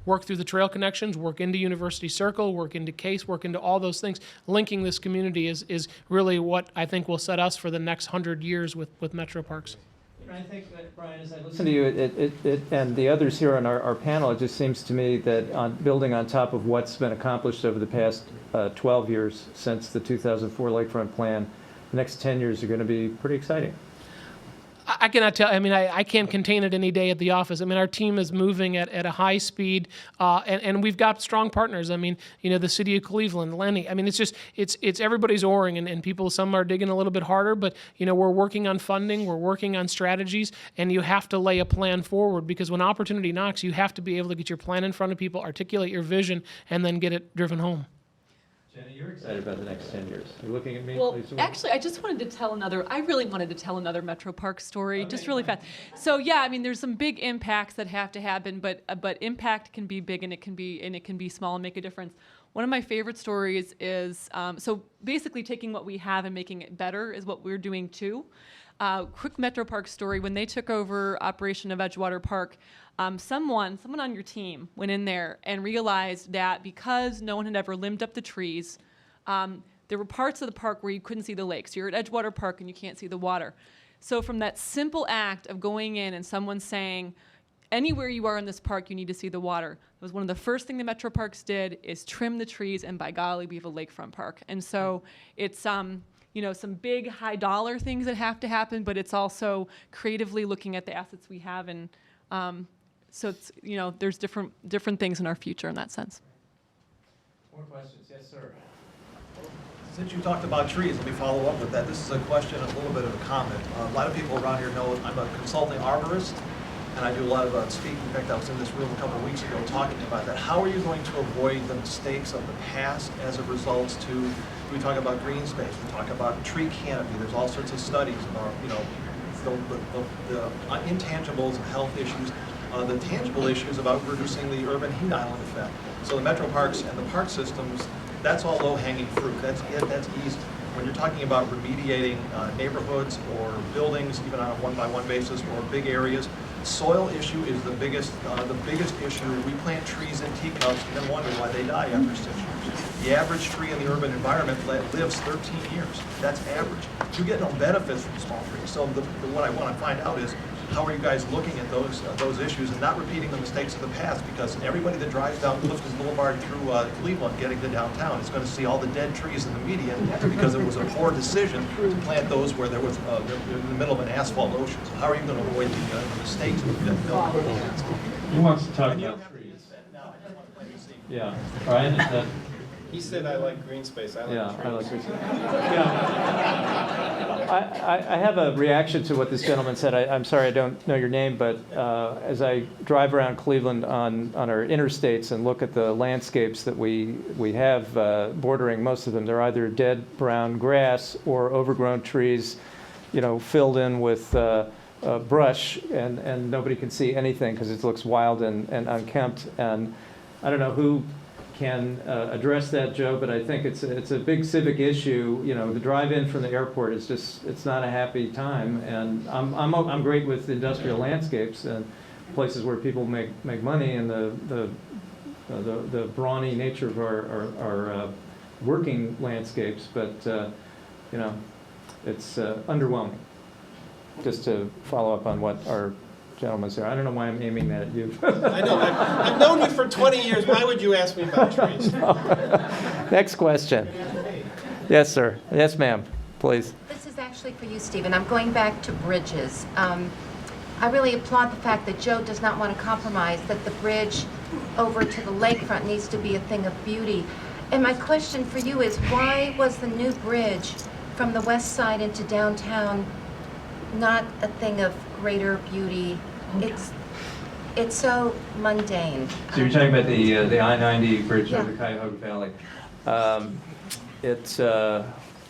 work through the trail connections, work into University Circle, work into Case, work into all those things. Linking this community is really what I think will set us for the next 100 years with Metroparks. I think that, Brian, as I listen to you and the others here on our panel, it just seems to me that building on top of what's been accomplished over the past 12 years since the 2004 Lakefront Plan, the next 10 years are going to be pretty exciting. I cannot tell. I mean, I can't contain it any day at the office. I mean, our team is moving at a high speed, and we've got strong partners. I mean, the city of Cleveland, Lenny. I mean, it's everybody's oaring, and people, some are digging a little bit harder, but we're working on funding, we're working on strategies, and you have to lay a plan forward because when opportunity knocks, you have to be able to get your plan in front of people, articulate your vision, and then get it driven home. Jenny, you're excited about the next 10 years. Are you looking at me? Well, Lisa? actually, I really wanted to tell another Metroparks story, just really fast. So yeah, I mean, there's some big impacts that have to happen, but impact can be big and it can be small and make a difference. One of my favorite stories is, so basically taking what we have and making it better is what we're doing too. Quick Metroparks story, when they took over operation of Edgewater Park, someone on your team went in there and realized that because no one had ever limbed up the trees, there were parts of the park where you couldn't see the lake. So you're at Edgewater Park and you can't see the water. So from that simple act of going in and someone saying, anywhere you are in this park, you need to see the water. It was one of the first things the Metroparks did is trim the trees, and by golly, we have a lakefront park. And so it's some big high dollar things that have to happen, but it's also creatively looking at the assets we have, and so it's there's different things in our future in that sense. More questions, yes, sir. Since you talked about trees, let me follow up with that. This is a question, a little bit of a comment. A lot of people around here know I'm a consulting arborist, and I do a lot of speaking. In fact, I was in this room a couple of weeks ago talking about that. How are you going to avoid the mistakes of the past as it results to, we talk about green space, we talk about tree canopy, there's all sorts of studies about, the intangibles of health issues. the tangible issues about reducing the urban heat island effect. So the Metroparks and the park systems, that's all low-hanging fruit. That's easy. When you're talking about remediating neighborhoods or buildings, even on a one-by-one basis, or big areas, soil issue is the biggest issue. We plant trees in teacups and then wonder why they die after 6 years. The average tree in the urban environment lives 13 years. That's average. You get no benefits from small trees. So what I want to find out is, how are you guys looking at those issues and not repeating the mistakes of the past? Because everybody that drives down Clifton's Boulevard through Cleveland getting to downtown is going to see all the dead trees in the median because it was a poor decision to plant those where there was in the middle of an asphalt ocean. So how are you going to avoid the mistakes of the Who wants to talk about trees? Yeah, Brian, is that? He said I like green space. I like trees. I like green space. I have a reaction to what this gentleman said. I'm sorry I don't know your name, but as I drive around Cleveland on our interstates and look at the landscapes that we have bordering most of them, they're either dead brown grass or overgrown trees, filled in with brush, and nobody can see anything because it looks wild and unkempt. And I don't know who can address that, Joe, but I think it's a big civic issue. The drive-in from the airport is it's not a happy time, and I'm great with industrial landscapes and places where people make money, and the brawny nature of our working landscapes, but it's underwhelming. Just to follow up on what our gentleman's there. I don't know why I'm aiming that at you. I know. I've known you for 20 years. Why would you ask me about trees? Next question. Yes, sir. Yes, ma'am. Please. This is actually for you, Stephen. I'm going back to bridges. I really applaud the fact that Joe does not want to compromise, that the bridge over to the lakefront needs to be a thing of beauty. And my question for you is, why was the new bridge from the west side into downtown not a thing of greater beauty? It's so mundane. So you're talking about the I-90 bridge over the Cuyahoga Valley.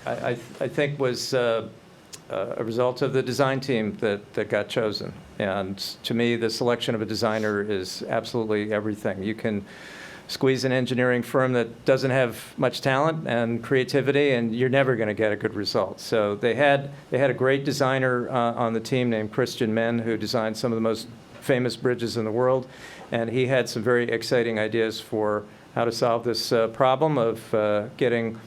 I think was a result of the design team that got chosen. And to me, the selection of a designer is absolutely everything. You can squeeze an engineering firm that doesn't have much talent and creativity, and you're never going to get a good result. So they had a great designer on the team named Christian Men, who designed some of the most famous bridges in the world, and he had some very exciting ideas for how to solve this problem of getting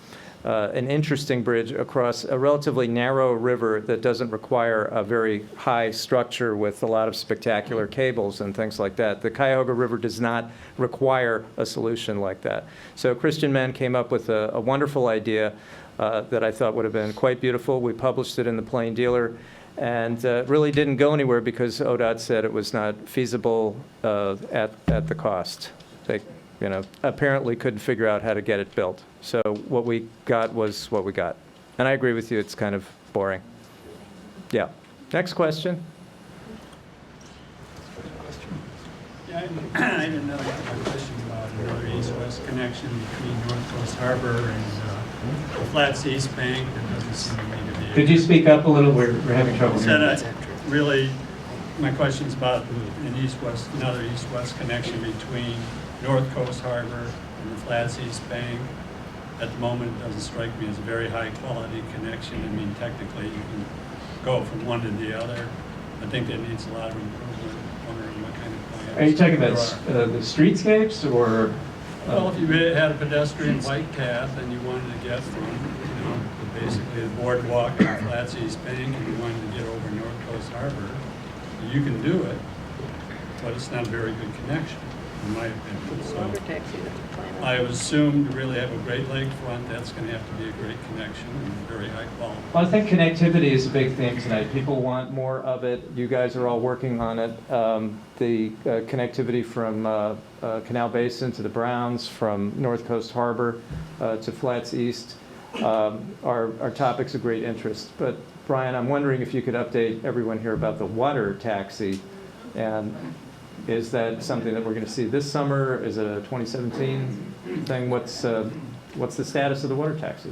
an interesting bridge across a relatively narrow river that doesn't require a very high structure with a lot of spectacular cables and things like that. The Cuyahoga River does not require a solution like that. So Christian Men came up with a wonderful idea that I thought would have been quite beautiful. We published it in the Plain Dealer, and really didn't go anywhere because ODOT said it was not feasible at the cost. They apparently couldn't figure out how to get it built. So what we got was what we got. And I agree with you, it's kind of boring. Yeah. Next question. Yeah, I didn't know that my question about another east-west connection between North Coast Harbor and the Flats East Bank. There doesn't seem to me to be. Could you speak up a little? We're having trouble hearing. Really, my question's about another east-west connection between North Coast Harbor and the Flats East Bank. At the moment, it doesn't strike me as a very high-quality connection. I mean, technically, you can go from one to the other. I think that needs a lot of improvement. Wondering what kind of plans. Are you talking about the streetscapes, or? Well, if you had a pedestrian bike path and you wanted to get from, basically the boardwalk to Flats East Bank, and you wanted to get over North Coast Harbor, you can do it, but it's not a very good connection, in my opinion. So I would assume to really have a great lakefront, that's going to have to be a great connection and very high quality. Well, I think connectivity is a big theme tonight. People want more of it. You guys are all working on it. The connectivity from Canal Basin to the Browns, from North Coast Harbor to Flats East are topics of great interest. But Brian, I'm wondering if you could update everyone here about the water taxi. And is that something that we're going to see this summer? Is it a 2017 thing? What's the status of the water taxi?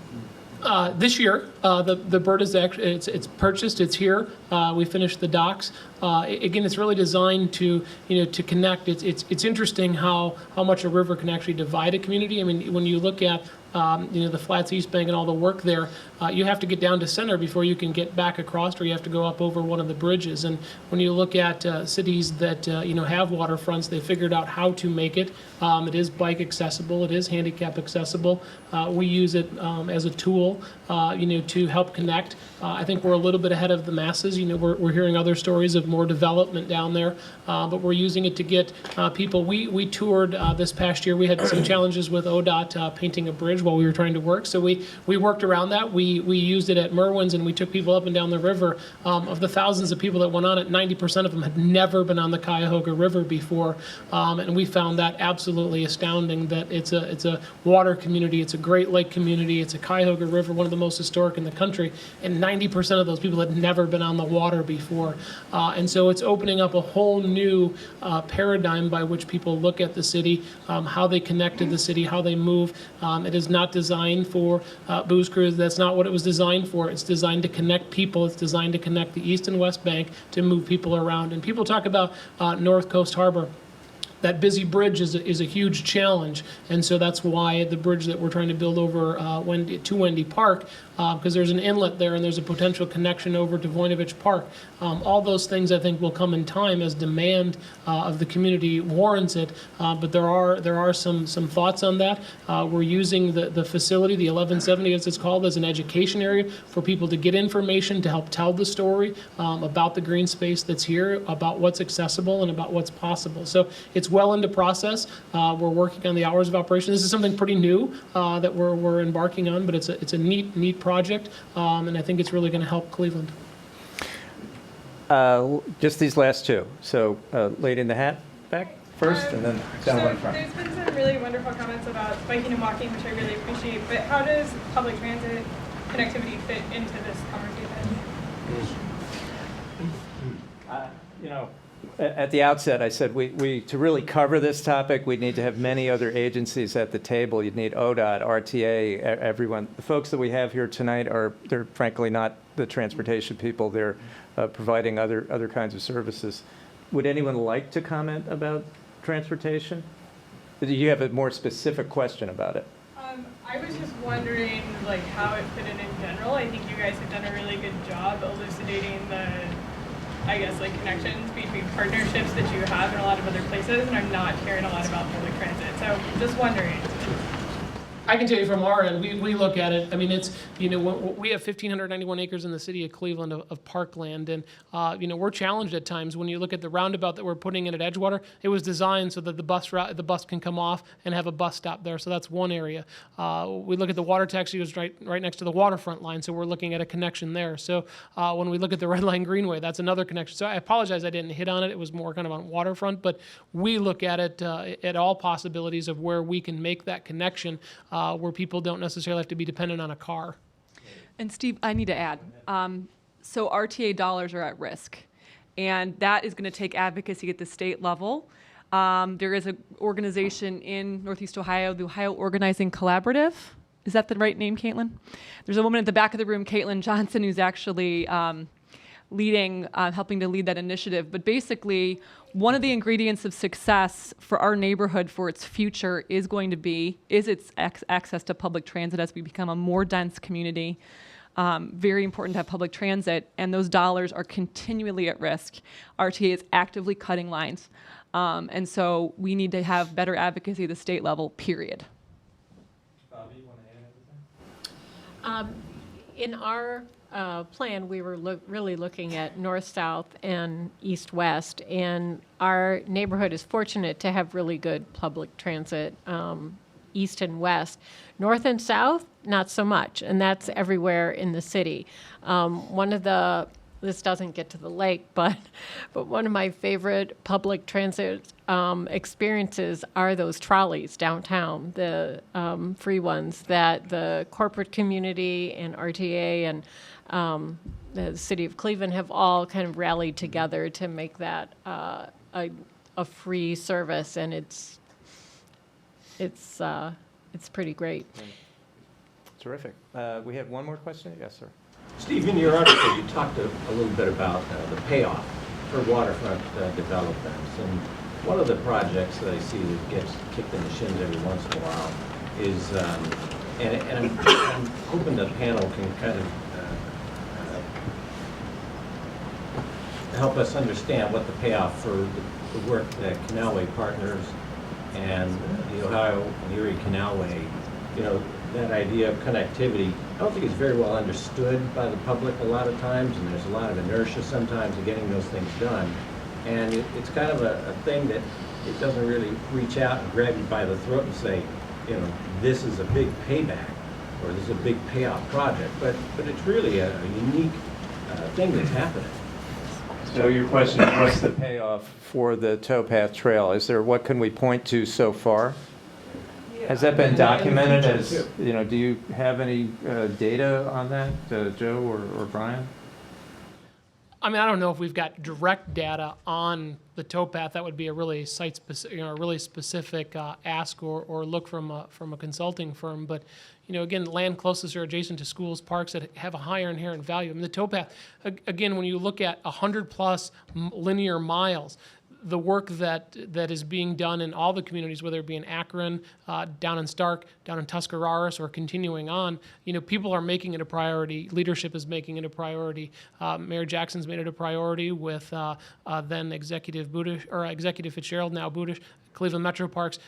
This year, the bird is actually, it's purchased, it's here. We finished the docks. Again, it's really designed to, to connect. It's interesting how much a river can actually divide a community. I mean, when you look at the Flats East Bank and all the work there, you have to get down to center before you can get back across, or you have to go up over one of the bridges. And when you look at cities that have waterfronts, they figured out how to make it. It is bike accessible, it is handicap accessible. We use it as a tool, to help connect. I think we're a little bit ahead of the masses. We're hearing other stories of more development down there, but we're using it to get people. We toured this past year. We had some challenges with ODOT painting a bridge while we were trying to work, so we worked around that. We used it at Merwin's, and we took people up and down the river. Of the thousands of people that went on it, 90% of them had never been on the Cuyahoga River before, and we found that absolutely astounding. That it's a water community, it's a Great Lake community, it's a Cuyahoga River, one of the most historic in the country, and 90% of those people had never been on the water before, and so it's opening up a whole new paradigm by which people look at the city, how they connect to the city, how they move. It is not designed for booze cruise. That's not what it was designed for. It's designed to connect people. It's designed to connect the East and West Bank, to move people around. And people talk about North Coast Harbor. That busy bridge is a huge challenge, and so that's why the bridge that we're trying to build over to Wendy Park, because there's an inlet there and there's a potential connection over to Voinovich Park. All those things I think will come in time as demand of the community warrants it, but there are some thoughts on that. We're using the facility, the 1170 as it's called, as an education area for people to get information, to help tell the story about the green space that's here, about what's accessible and about what's possible. So it's well into process. We're working on the hours of operation. This is something pretty new that we're embarking on, but it's a neat project, and I think it's really going to help Cleveland. Just these last two. So lady in the hat back first, and then down one front. There's been some really wonderful comments about biking and walking, which I really appreciate, but how does public transit connectivity fit into this conversation? At the outset, I said we to really cover this topic, we'd need to have many other agencies at the table. You'd need ODOT, RTA, everyone. The folks that we have here tonight they're frankly not the transportation people. They're providing other kinds of services. Would anyone like to comment about transportation? Do you have a more specific question about it? I was just wondering how it fit in general. I think you guys have done a really good job elucidating the connections between partnerships that you have in a lot of other places, and I'm not hearing a lot about public transit. So just wondering. I can tell you from our end, we look at it. I mean, it's, we have 1,591 acres in the city of Cleveland of parkland, and we're challenged at times. When you look at the roundabout that we're putting in at Edgewater, it was designed so that the bus can come off and have a bus stop there. So that's one area. We look at the water taxi, goes right next to the waterfront line, so we're looking at a connection there. So when we look at the Red Line Greenway, that's another connection. So I apologize I didn't hit on it. It was more kind of on waterfront, but we look at it at all possibilities of where we can make that connection. Where people don't necessarily have to be dependent on a car. And Steve, I need to add, so RTA dollars are at risk, and that is going to take advocacy at the state level. There is an organization in Northeast Ohio, the Ohio Organizing Collaborative. Is that the right name, Caitlin? There's a woman at the back of the room, Caitlin Johnson, who's actually helping to lead that initiative. But basically, one of the ingredients of success for our neighborhood for its future is its access to public transit as we become a more dense community. Very important to have public transit, and those dollars are continually at risk. RTA is actively cutting lines, and so we need to have better advocacy at the state level, period. Bobbi, you want to add anything? In our plan, we were really looking at north-south and east-west, and our neighborhood is fortunate to have really good public transit, east and west. North and south, not so much, and that's everywhere in the city. This doesn't get to the lake, but one of my favorite public transit experiences are those trolleys downtown, the free ones that the corporate community and RTA and the city of Cleveland have all kind of rallied together to make that a free service, and it's pretty great. It's Terrific. We have one more question? Yes, sir. Steve, in your article, you talked a little bit about the payoff for waterfront developments. And one of the projects that I see that gets kicked in the shins every once in a while is, and I'm hoping the panel can kind of help us understand what the payoff for the work that Canalway Partners and the Ohio and Erie Canalway, you know, that idea of connectivity, I don't think it's very well understood by the public a lot of times, and there's a lot of inertia sometimes in getting those things done. And it's kind of a thing that it doesn't really reach out and grab you by the throat and say, you know, this is a big payback, or this is a big payoff project. But it's really a unique thing that's happening. So your question is, what's the payoff for the towpath trail? What can we point to so far? Has that been documented as, you know, do you have any data on that, Joe or Brian? I mean, I don't know if we've got direct data on the towpath. That would be a really site-specific, you know, a really specific ask or look from a consulting firm. But, you know, again, land closest or adjacent to schools, parks that have a higher inherent value. I mean, the towpath, again, when you look at 100+ linear miles, the work that is being done in all the communities, whether it be in Akron, down in Stark, down in Tuscarawas, or continuing on, you know, people are making it a priority. Leadership is making it a priority. Mayor Jackson's made it a priority with then Executive Budish, or Executive Fitzgerald, now Budish, Cleveland Metroparks.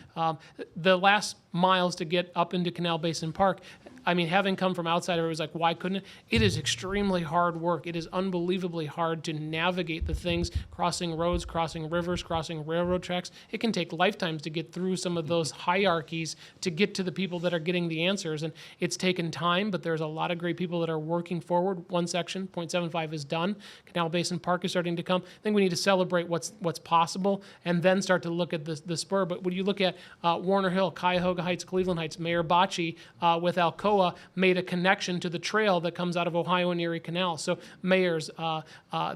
The last miles to get up into Canal Basin Park, I mean, having come from outside, everybody's like, why couldn't it? It is extremely hard work. It is unbelievably hard to navigate the things, crossing roads, crossing rivers, crossing railroad tracks. It can take lifetimes to get through some of those hierarchies to get to the people that are getting the answers. And it's taken time, but there's a lot of great people that are working forward. One section, 0.75, is done. Canal Basin Park is starting to come. I think we need to celebrate what's possible and then start to look at the spur. But when you look at Warner Hill, Cuyahoga Heights, Cleveland Heights, Mayor Bocci with Alcoa made a connection to the trail that comes out of Ohio and Erie Canal. So mayors,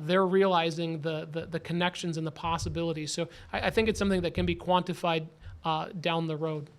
they're realizing the connections and the possibilities. So I think it's something that can be quantified down the road.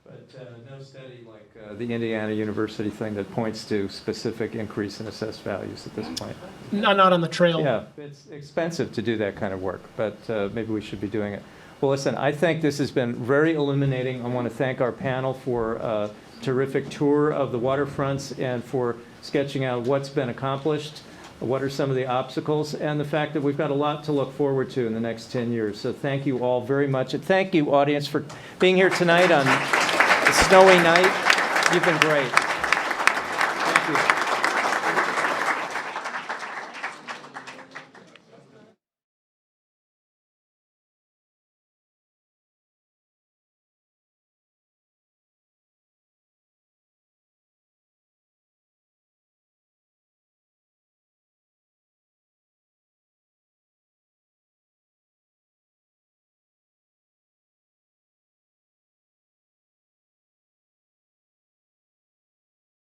But no study like the Indiana University thing that points to specific increase in assessed values at this point. Not on the trail. Yeah, it's expensive to do that kind of work, but maybe we should be doing it. Well, listen, I think this has been very illuminating. I want to thank our panel for a terrific tour of the waterfronts and for sketching out what's been accomplished, what are some of the obstacles, and the fact that we've got a lot to look forward to in the next 10 years. So thank you all very much. And thank you, audience, for being here tonight on a snowy night. You've been great.